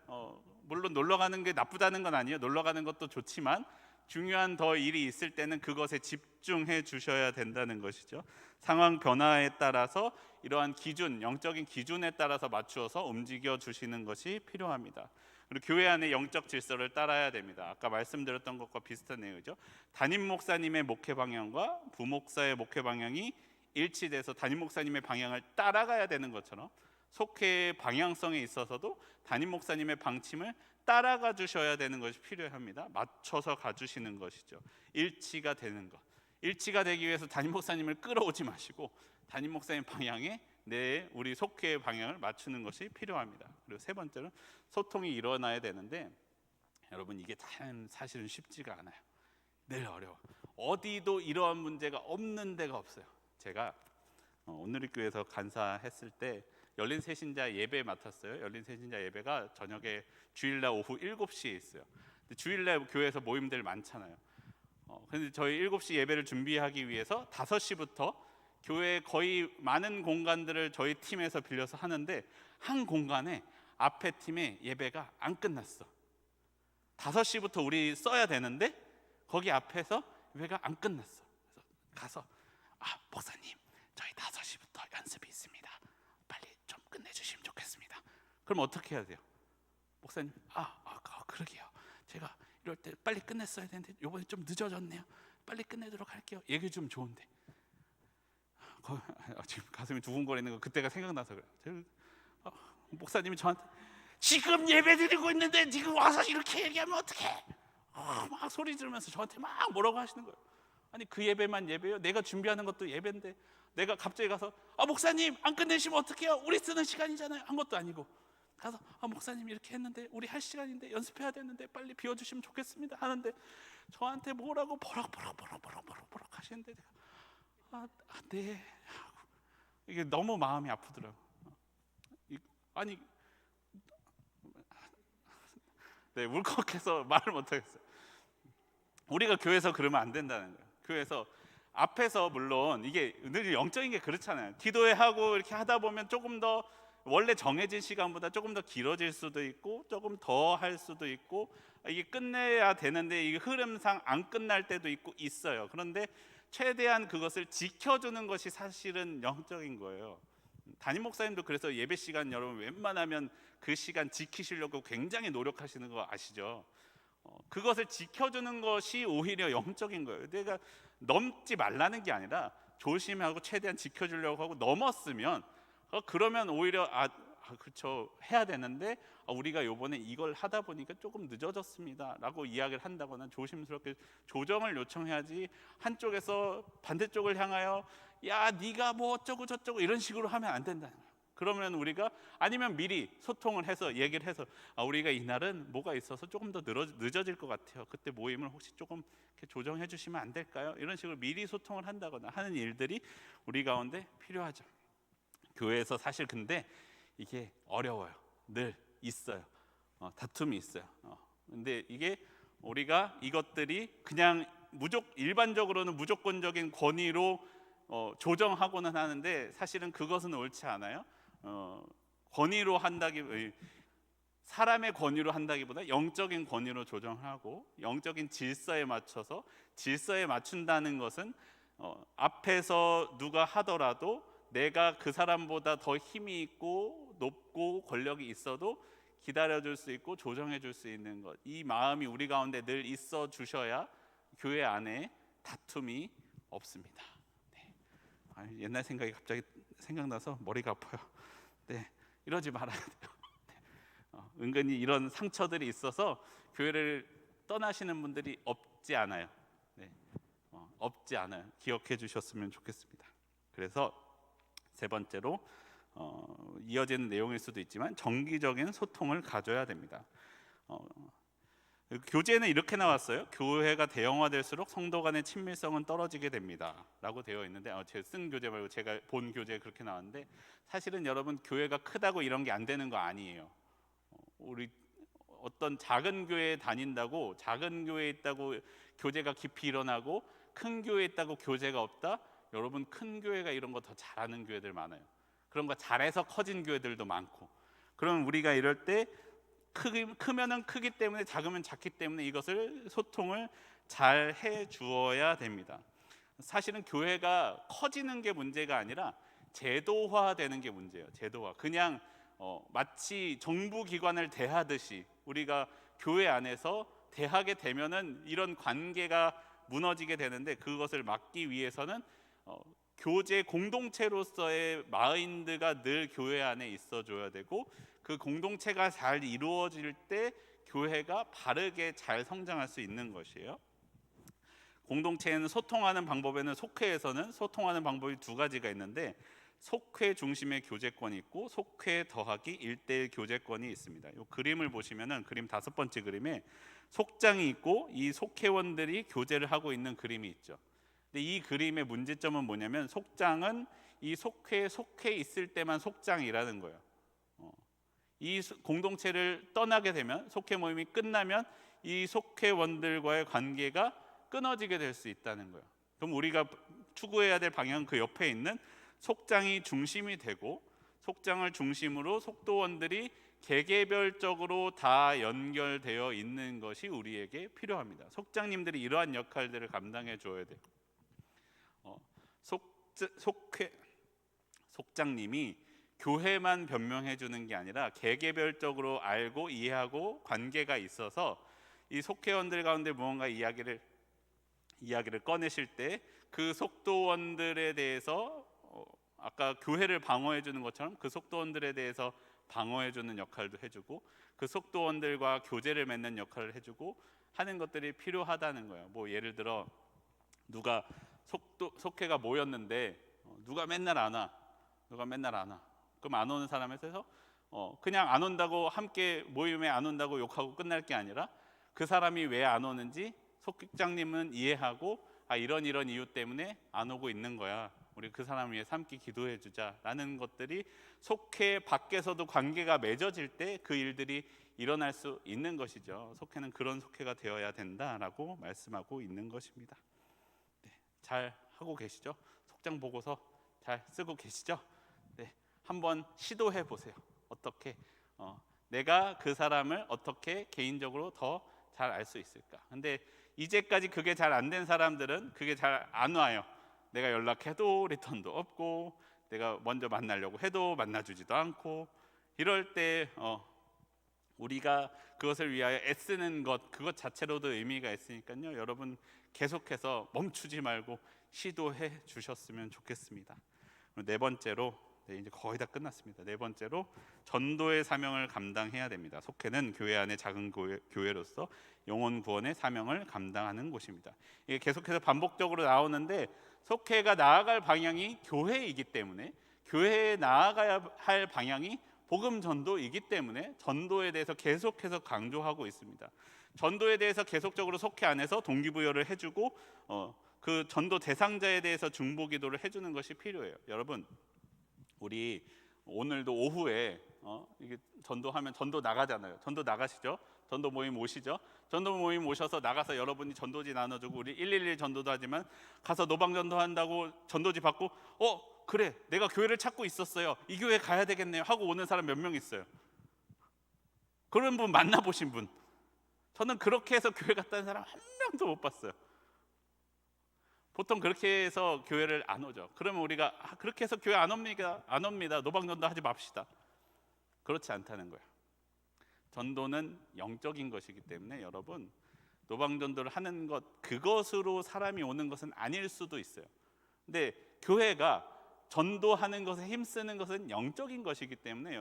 물론 놀러 가는 게 나쁘다는 건 아니에요. 놀러 가는 것도 좋지만 중요한 더 일이 있을 때는 그것에 집중해 주셔야 된다는 것이죠. 상황 변화에 따라서 이러한 기준, 영적인 기준에 따라서 맞추어서 움직여 주시는 것이 필요합니다. 그리고 교회 안에 영적 질서를 따라야 됩니다. 아까 말씀드렸던 것과 비슷한 내용이죠. 담임 목사님의 목회 방향과 부목사의 목회 방향이 일치돼서 담임 목사님의 방향을 따라가야 되는 것처럼 속회의 방향성에 있어서도 담임 목사님의 방침을 따라가 주셔야 되는 것이 필요합니다. 맞춰서 가주시는 것이죠. 일치가 되는 것. 일치가 되기 위해서 담임 목사님을 끌어오지 마시고 담임 목사님 방향에 우리 속회의 방향을 맞추는 것이 필요합니다. 그리고 세 번째는 소통이 일어나야 되는데 여러분 이게 사실은 쉽지가 않아요. 늘 어려워. 어디도 이러한 문제가 없는 데가 없어요. 제가 온누리교회에서 간사했을 때 열린 새신자 예배 맡았어요. 열린 새신자 예배가 저녁에 주일날 오후 7시에 있어요. 근데 주일날 교회에서 모임들 많잖아요. 그런데 저희 7시 예배를 준비하기 위해서 5시부터 교회 거의 많은 공간들을 저희 팀에서 빌려서 하는데 한 공간에 앞에 팀의 예배가 안 끝났어. 5시부터 우리 써야 되는데 거기 앞에서 예배가 안 끝났어. 그래서 가서 목사님 저희 5시부터 연습이 있습니다. 빨리 좀 끝내주시면 좋겠습니다. 그럼 어떻게 해야 돼요? 목사님 그러게요. 제가 이럴 때 빨리 끝냈어야 되는데 이번에 좀 늦어졌네요. 빨리 끝내도록 할게요. 얘기 좀 좋은데 지금 가슴이 두근거리는 거 그때가 생각나서 그래요. 목사님이 저한테 지금 예배 드리고 있는데 지금 와서 이렇게 얘기하면 어떡해? 막 소리 지르면서 저한테 막 뭐라고 하시는 거예요. 아니 그 예배만 예배요? 내가 준비하는 것도 예배인데 내가 갑자기 가서 목사님 안 끝내시면 어떡해요? 우리 쓰는 시간이잖아요. 한 것도 아니고 가서 목사님 이렇게 했는데 우리 할 시간인데 연습해야 되는데 빨리 비워주시면 좋겠습니다 하는데 저한테 뭐라고 버럭 하시는데 제가 네 이게 너무 마음이 아프더라고요. 아니 울컥해서 말을 못하겠어요. 우리가 교회에서 그러면 안 된다는 거예요. 교회에서 앞에서 물론 이게 늘 영적인 게 그렇잖아요. 기도회 하고 이렇게 하다 보면 조금 더 원래 정해진 시간보다 조금 더 길어질 수도 있고 조금 더 할 수도 있고 이게 끝내야 되는데 이 흐름상 안 끝날 때도 있고 있어요. 그런데 최대한 그것을 지켜주는 것이 사실은 영적인 거예요. 담임 목사님도 그래서 예배 시간 여러분 웬만하면 그 시간 지키시려고 굉장히 노력하시는 거 아시죠? 그것을 지켜주는 것이 오히려 영적인 거예요. 내가 넘지 말라는 게 아니라 조심하고 최대한 지켜주려고 하고 넘었으면 그러면 오히려 그렇죠 해야 되는데 우리가 요번에 이걸 하다 보니까 조금 늦어졌습니다 라고 이야기를 한다거나 조심스럽게 조정을 요청해야지, 한쪽에서 반대쪽을 향하여 야 네가 뭐 어쩌고 저쩌고 이런 식으로 하면 안 된다는 거예요. 그러면 우리가 아니면 미리 소통을 해서 얘기를 해서 우리가 이날은 뭐가 있어서 조금 더 늦어질 것 같아요. 그때 모임을 혹시 조금 이렇게 조정해 주시면 안 될까요? 이런 식으로 미리 소통을 한다거나 하는 일들이 우리 가운데 필요하죠. 교회에서 사실 근데 이게 어려워요. 늘 있어요. 다툼이 있어요. 근데 이게 우리가 이것들이 그냥 일반적으로는 무조건적인 권위로 조정하고는 하는데 사실은 그것은 옳지 않아요. 권위로 사람의 권위로 한다기보다 영적인 권위로 조정하고 영적인 질서에 맞춘다는 것은 앞에서 누가 하더라도 내가 그 사람보다 더 힘이 있고 높고 권력이 있어도 기다려줄 수 있고 조정해줄 수 있는 것, 이 마음이 우리 가운데 늘 있어 주셔야 교회 안에 다툼이 없습니다. 네. 옛날 생각이 갑자기 생각나서 머리가 아파요. 네, 이러지 말아야 돼요. 네. 은근히 이런 상처들이 있어서 교회를 떠나시는 분들이 없지 않아요. 네. 없지 않아요. 기억해 주셨으면 좋겠습니다. 그래서 세 번째로 이어지는 내용일 수도 있지만 정기적인 소통을 가져야 됩니다. 교재는 이렇게 나왔어요. 교회가 대형화될수록 성도 간의 친밀성은 떨어지게 됩니다 라고 되어 있는데 제가 쓴 교재 말고 제가 본 교재에 그렇게 나왔는데, 사실은 여러분 교회가 크다고 이런 게 안 되는 거 아니에요. 우리 어떤 작은 교회에 다닌다고 작은 교회에 있다고 교제가 깊이 일어나고 큰 교회에 있다고 교제가 없다? 여러분 큰 교회가 이런 거 더 잘하는 교회들 많아요. 그런 거 잘해서 커진 교회들도 많고. 그럼 우리가 이럴 때 크면은 크기 때문에 작으면 작기 때문에 이것을 소통을 잘 해 주어야 됩니다. 사실은 교회가 커지는 게 문제가 아니라 제도화되는 게 문제예요. 제도화. 그냥 마치 정부 기관을 대하듯이 우리가 교회 안에서 대하게 되면은 이런 관계가 무너지게 되는데, 그것을 막기 위해서는 교제 공동체로서의 마인드가 늘 교회 안에 있어줘야 되고, 그 공동체가 잘 이루어질 때 교회가 바르게 잘 성장할 수 있는 것이에요. 공동체에는 소통하는 방법에는 속회에서는 소통하는 방법이 두 가지가 있는데, 속회 중심의 교제권이 있고 속회 더하기 1:1 교제권이 있습니다. 이 그림을 보시면은 그림 5번째 그림에 속장이 있고 이 속회원들이 교제를 하고 있는 그림이 있죠. 근데 이 그림의 문제점은 뭐냐면 속장은 이 속회 있을 때만 속장이라는 거예요. 이 공동체를 떠나게 되면, 속회 모임이 끝나면 이 속회원들과의 관계가 끊어지게 될 수 있다는 거예요. 그럼 우리가 추구해야 될 방향은 그 옆에 있는 속장이 중심이 되고, 속장을 중심으로 속도원들이 개개별적으로 다 연결되어 있는 것이 우리에게 필요합니다. 속장님들이 이러한 역할들을 감당해 줘야 돼요. 속장님이 교회만 변명해 주는 게 아니라 개개별적으로 알고 이해하고 관계가 있어서 이 속회원들 가운데 무언가 이야기를 꺼내실 때 그 속도원들에 대해서 아까 교회를 방어해 주는 것처럼 그 속도원들에 대해서 방어해 주는 역할도 해주고, 그 속도원들과 교제를 맺는 역할을 해주고 하는 것들이 필요하다는 거예요. 뭐 예를 들어 누가 속회가 모였는데 누가 맨날 안 와. 그럼 안 오는 사람에서 그냥 안 온다고, 함께 모임에 안 온다고 욕하고 끝날 게 아니라 그 사람이 왜 안 오는지 속장님은 이해하고 이런 이유 때문에 안 오고 있는 거야 우리 그 사람 위해 함께 기도해 주자라는 것들이 속회 밖에서도 관계가 맺어질 때 그 일들이 일어날 수 있는 것이죠. 속회는 그런 속회가 되어야 된다라고 말씀하고 있는 것입니다. 네, 잘 하고 계시죠? 속장 보고서 잘 쓰고 계시죠? 네, 한번 시도해 보세요. 어떻게 내가 그 사람을 어떻게 개인적으로 더 잘 알 수 있을까? 근데 이제까지 그게 잘 안 된 사람들은 그게 잘 안 와요. 내가 연락해도 리턴도 없고, 내가 먼저 만나려고 해도 만나주지도 않고, 이럴 때 우리가 그것을 위하여 애쓰는 것, 그것 자체로도 의미가 있으니까요. 여러분 계속해서 멈추지 말고 시도해 주셨으면 좋겠습니다. 네 번째로, 이제 거의 다 끝났습니다. 네 번째로 전도의 사명을 감당해야 됩니다. 속회는 교회 안의 작은 교회로서 영혼 구원의 사명을 감당하는 곳입니다. 이게 계속해서 반복적으로 나오는데, 속회가 나아갈 방향이 교회이기 때문에, 교회에 나아가야 할 방향이 복음 전도이기 때문에 전도에 대해서 계속해서 강조하고 있습니다. 전도에 대해서 계속적으로 속회 안에서 동기부여를 해주고 그 전도 대상자에 대해서 중보기도를 해주는 것이 필요해요. 여러분, 우리 오늘도 오후에 이게 전도하면 전도 나가잖아요. 전도 나가시죠? 전도 모임 오시죠? 전도 모임 오셔서 나가서 여러분이 전도지 나눠주고, 우리 111 전도도 하지만 가서 노방전도 한다고 전도지 받고 그래, 내가 교회를 찾고 있었어요, 이 교회 가야 되겠네요 하고 오는 사람 몇 명 있어요? 그런 분 만나보신 분? 저는 그렇게 해서 교회 갔다는 사람 한 명도 못 봤어요. 보통 그렇게 해서 교회를 안 오죠. 그러면 우리가 그렇게 해서 교회 안 옵니다. 노방전도 하지 맙시다. 그렇지 않다는 거예요. 전도는 영적인 것이기 때문에 여러분, 노방전도를 하는 것, 그것으로 사람이 오는 것은 아닐 수도 있어요. 근데 교회가 전도하는 것에 힘쓰는 것은 영적인 것이기 때문에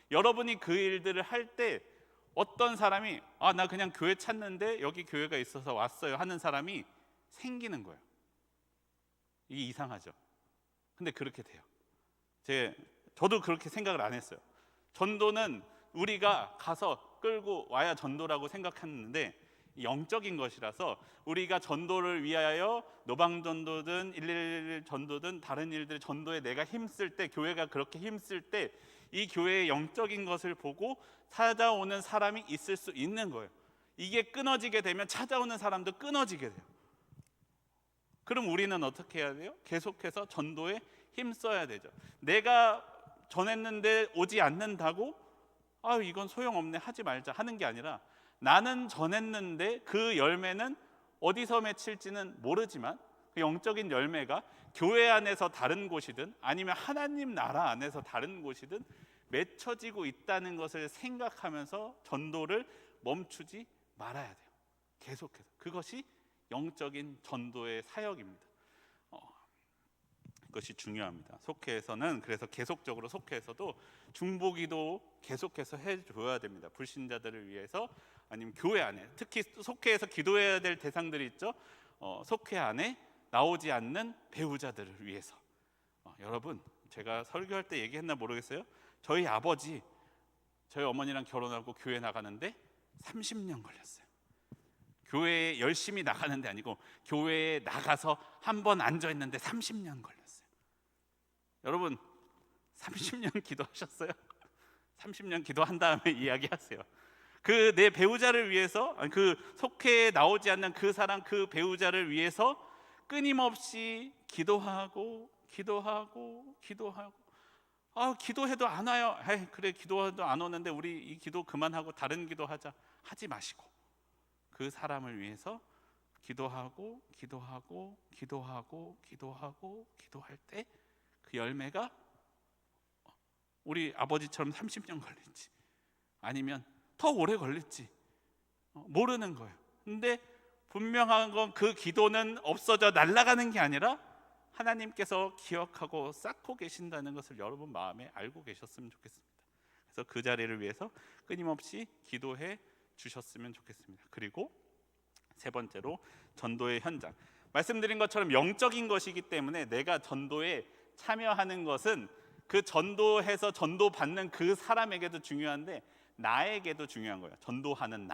여러분이 그 일들을 할 때 어떤 사람이 나 그냥 교회 찾는데 여기 교회가 있어서 왔어요 하는 사람이 생기는 거예요. 이게 이상하죠? 근데 그렇게 돼요. 저도 그렇게 생각을 안 했어요. 전도는 우리가 가서 끌고 와야 전도라고 생각했는데 영적인 것이라서, 우리가 전도를 위하여 노방전도든 111 전도든 다른 일들 전도에 내가 힘쓸 때, 교회가 그렇게 힘쓸 때 이 교회의 영적인 것을 보고 찾아오는 사람이 있을 수 있는 거예요. 이게 끊어지게 되면 찾아오는 사람도 끊어지게 돼요. 그럼 우리는 어떻게 해야 돼요? 계속해서 전도에 힘써야 되죠. 내가 전했는데 오지 않는다고 이건 소용없네 하지 말자 하는 게 아니라, 나는 전했는데 그 열매는 어디서 맺힐지는 모르지만 그 영적인 열매가 교회 안에서 다른 곳이든 아니면 하나님 나라 안에서 다른 곳이든 맺혀지고 있다는 것을 생각하면서 전도를 멈추지 말아야 돼요. 계속해서. 그것이 영적인 전도의 사역입니다. 그것이 중요합니다. 속회에서는 그래서 계속적으로 속회에서도 중보기도 계속해서 해줘야 됩니다. 불신자들을 위해서, 아니면 교회 안에, 특히 속회에서 기도해야 될 대상들이 있죠. 속회 안에 나오지 않는 배우자들을 위해서. 여러분, 제가 설교할 때 얘기했나 모르겠어요. 저희 아버지, 저희 어머니랑 결혼하고 교회 나가는데 30년 걸렸어요. 교회에 열심히 나가는 데 아니고 교회에 나가서 한 번 앉아 있는데 30년 걸렸어요. 여러분, 30년 기도하셨어요? 30년 기도한 다음에 이야기하세요. 그 내 배우자를 위해서, 그 속회에 나오지 않는 그 사람, 그 배우자를 위해서 끊임없이 기도하고 기도해도 안 와요. 그래, 기도해도 안 오는데 우리 이 기도 그만하고 다른 기도하자 하지 마시고, 그 사람을 위해서 기도하고 기도할 때 그 열매가 우리 아버지처럼 30년 걸릴지 아니면 더 오래 걸릴지 모르는 거예요. 근데 분명한 건 그 기도는 없어져 날아가는 게 아니라 하나님께서 기억하고 쌓고 계신다는 것을 여러분 마음에 알고 계셨으면 좋겠습니다. 그래서 그 자리를 위해서 끊임없이 기도해 주셨으면 좋겠습니다. 그리고 세 번째로 전도의 현장. 말씀드린 것처럼 영적인 것이기 때문에 내가 전도에 참여하는 것은 그 전도해서 전도받는 그 사람에게도 중요한데 나에게도 중요한 거예요. 전도하는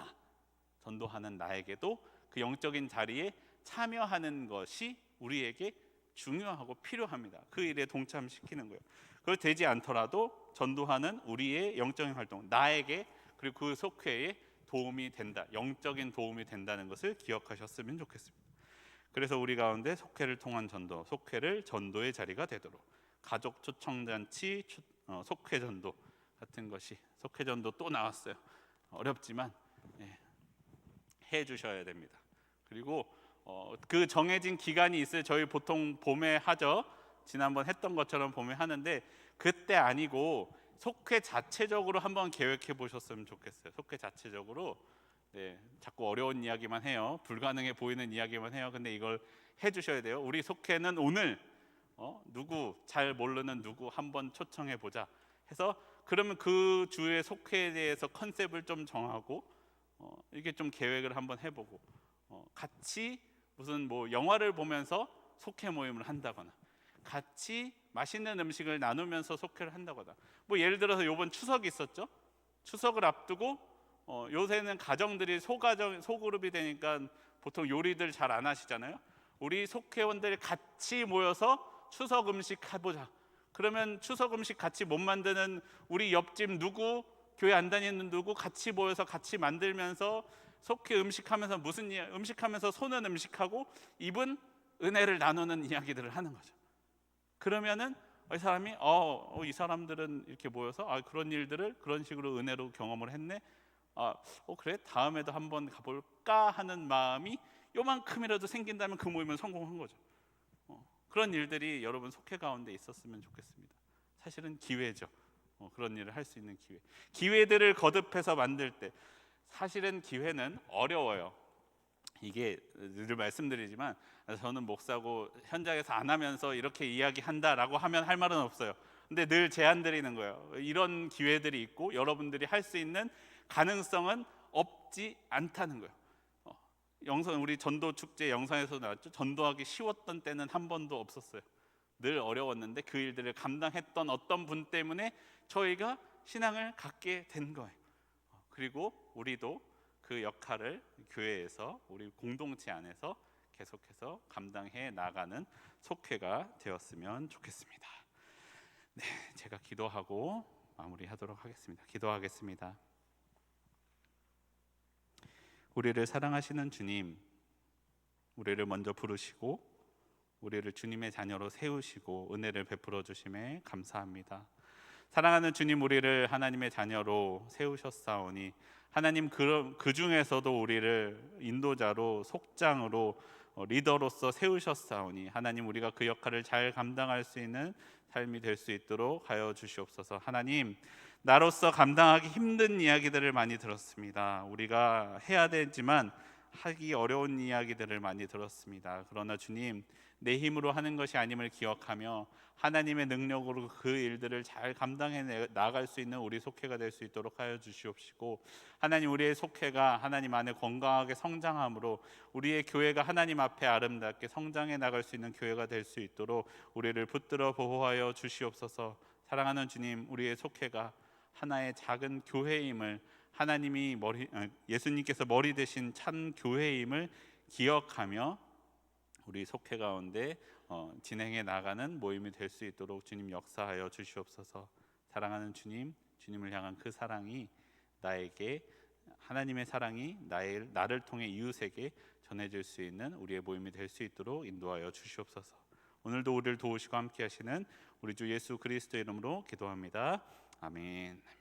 나에게도 그 영적인 자리에 참여하는 것이 우리에게 중요하고 필요합니다. 그 일에 동참시키는 거예요. 그걸 되지 않더라도 전도하는 우리의 영적인 활동, 나에게 그리고 그 속회에 도움이 된다, 영적인 도움이 된다는 것을 기억하셨으면 좋겠습니다. 그래서 우리 가운데 속회를 통한 전도, 속회를 전도의 자리가 되도록 가족 초청잔치, 속회 전도 같은 것이, 속회 전도 또 나왔어요. 어렵지만 해 주셔야 됩니다. 그리고 그 정해진 기간이 있어요. 저희 보통 봄에 하죠. 지난번 했던 것처럼 봄에 하는데 그때 아니고 속회 자체적으로 한번 계획해 보셨으면 좋겠어요. 속회 자체적으로. 자꾸 어려운 이야기만 해요. 불가능해 보이는 이야기만 해요. 근데 이걸 해 주셔야 돼요. 우리 속회는 오늘 누구 잘 모르는 누구 한번 초청해 보자 해서, 그러면 그 주의 속회에 대해서 컨셉을 좀 정하고 이게 좀 계획을 한번 해보고 같이 무슨 뭐 영화를 보면서 속회 모임을 한다거나 같이 맛있는 음식을 나누면서 속회를 한다거나, 뭐 예를 들어서 이번 추석이 있었죠. 추석을 앞두고 요새는 가정들이 소그룹이 되니까 보통 요리들 잘 안 하시잖아요. 우리 속회원들 같이 모여서 추석 음식 해보자. 그러면 추석 음식 같이 못 만드는 우리 옆집 누구, 교회 안 다니는 누구 같이 모여서 같이 만들면서 속회 음식하면서 무슨 음식하면서 손은 음식하고 입은 은혜를 나누는 이야기들을 하는 거죠. 그러면은 이 사람이 이 사람들은 이렇게 모여서 그런 일들을 그런 식으로 은혜로 경험을 했네. 그래 다음에도 한번 가볼까 하는 마음이 요만큼이라도 생긴다면 그 모임은 성공한 거죠. 그런 일들이 여러분 속회 가운데 있었으면 좋겠습니다. 사실은 기회죠. 그런 일을 할 수 있는 기회들을 거듭해서 만들 때, 사실은 기회는 어려워요. 이게 늘 말씀드리지만 저는 목사고 현장에서 안 하면서 이렇게 이야기한다라고 하면 할 말은 없어요. 근데 늘 제안 드리는 거예요. 이런 기회들이 있고 여러분들이 할 수 있는 가능성은 없지 않다는 거예요. 영상, 우리 전도 축제 영상에서 나왔죠. 전도하기 쉬웠던 때는 한 번도 없었어요. 늘 어려웠는데 그 일들을 감당했던 어떤 분 때문에 저희가 신앙을 갖게 된 거예요. 그리고 우리도 그 역할을 교회에서, 우리 공동체 안에서 계속해서 감당해 나가는 속회가 되었으면 좋겠습니다. 제가 기도하고 마무리하도록 하겠습니다. 기도하겠습니다. 우리를 사랑하시는 주님, 우리를 먼저 부르시고 우리를 주님의 자녀로 세우시고 은혜를 베풀어 주심에 감사합니다. 사랑하는 주님, 우리를 하나님의 자녀로 세우셨사오니 하나님, 그 중에서도 우리를 인도자로, 속장으로, 리더로서 세우셨사오니 하나님, 우리가 그 역할을 잘 감당할 수 있는 삶이 될 수 있도록 하여 주시옵소서. 하나님, 나로서 감당하기 힘든 이야기들을 많이 들었습니다. 우리가 해야 되지만 하기 어려운 이야기들을 많이 들었습니다. 그러나 주님, 내 힘으로 하는 것이 아님을 기억하며 하나님의 능력으로 그 일들을 잘 감당해 나갈 수 있는 우리 속회가 될 수 있도록 하여 주시옵시고, 하나님, 우리의 속회가 하나님 안에 건강하게 성장함으로 우리의 교회가 하나님 앞에 아름답게 성장해 나갈 수 있는 교회가 될 수 있도록 우리를 붙들어 보호하여 주시옵소서. 사랑하는 주님, 우리의 속회가 하나의 작은 교회임을, 하나님이 예수님께서 머리 되신 참 교회임을 기억하며 우리 속회 가운데 진행해 나가는 모임이 될 수 있도록 주님 역사하여 주시옵소서. 사랑하는 주님, 주님을 향한 그 사랑이 나에게, 하나님의 사랑이 나를 통해 이웃에게 전해질 수 있는 우리의 모임이 될 수 있도록 인도하여 주시옵소서. 오늘도 우리를 도우시고 함께 하시는 우리 주 예수 그리스도의 이름으로 기도합니다. 아멘.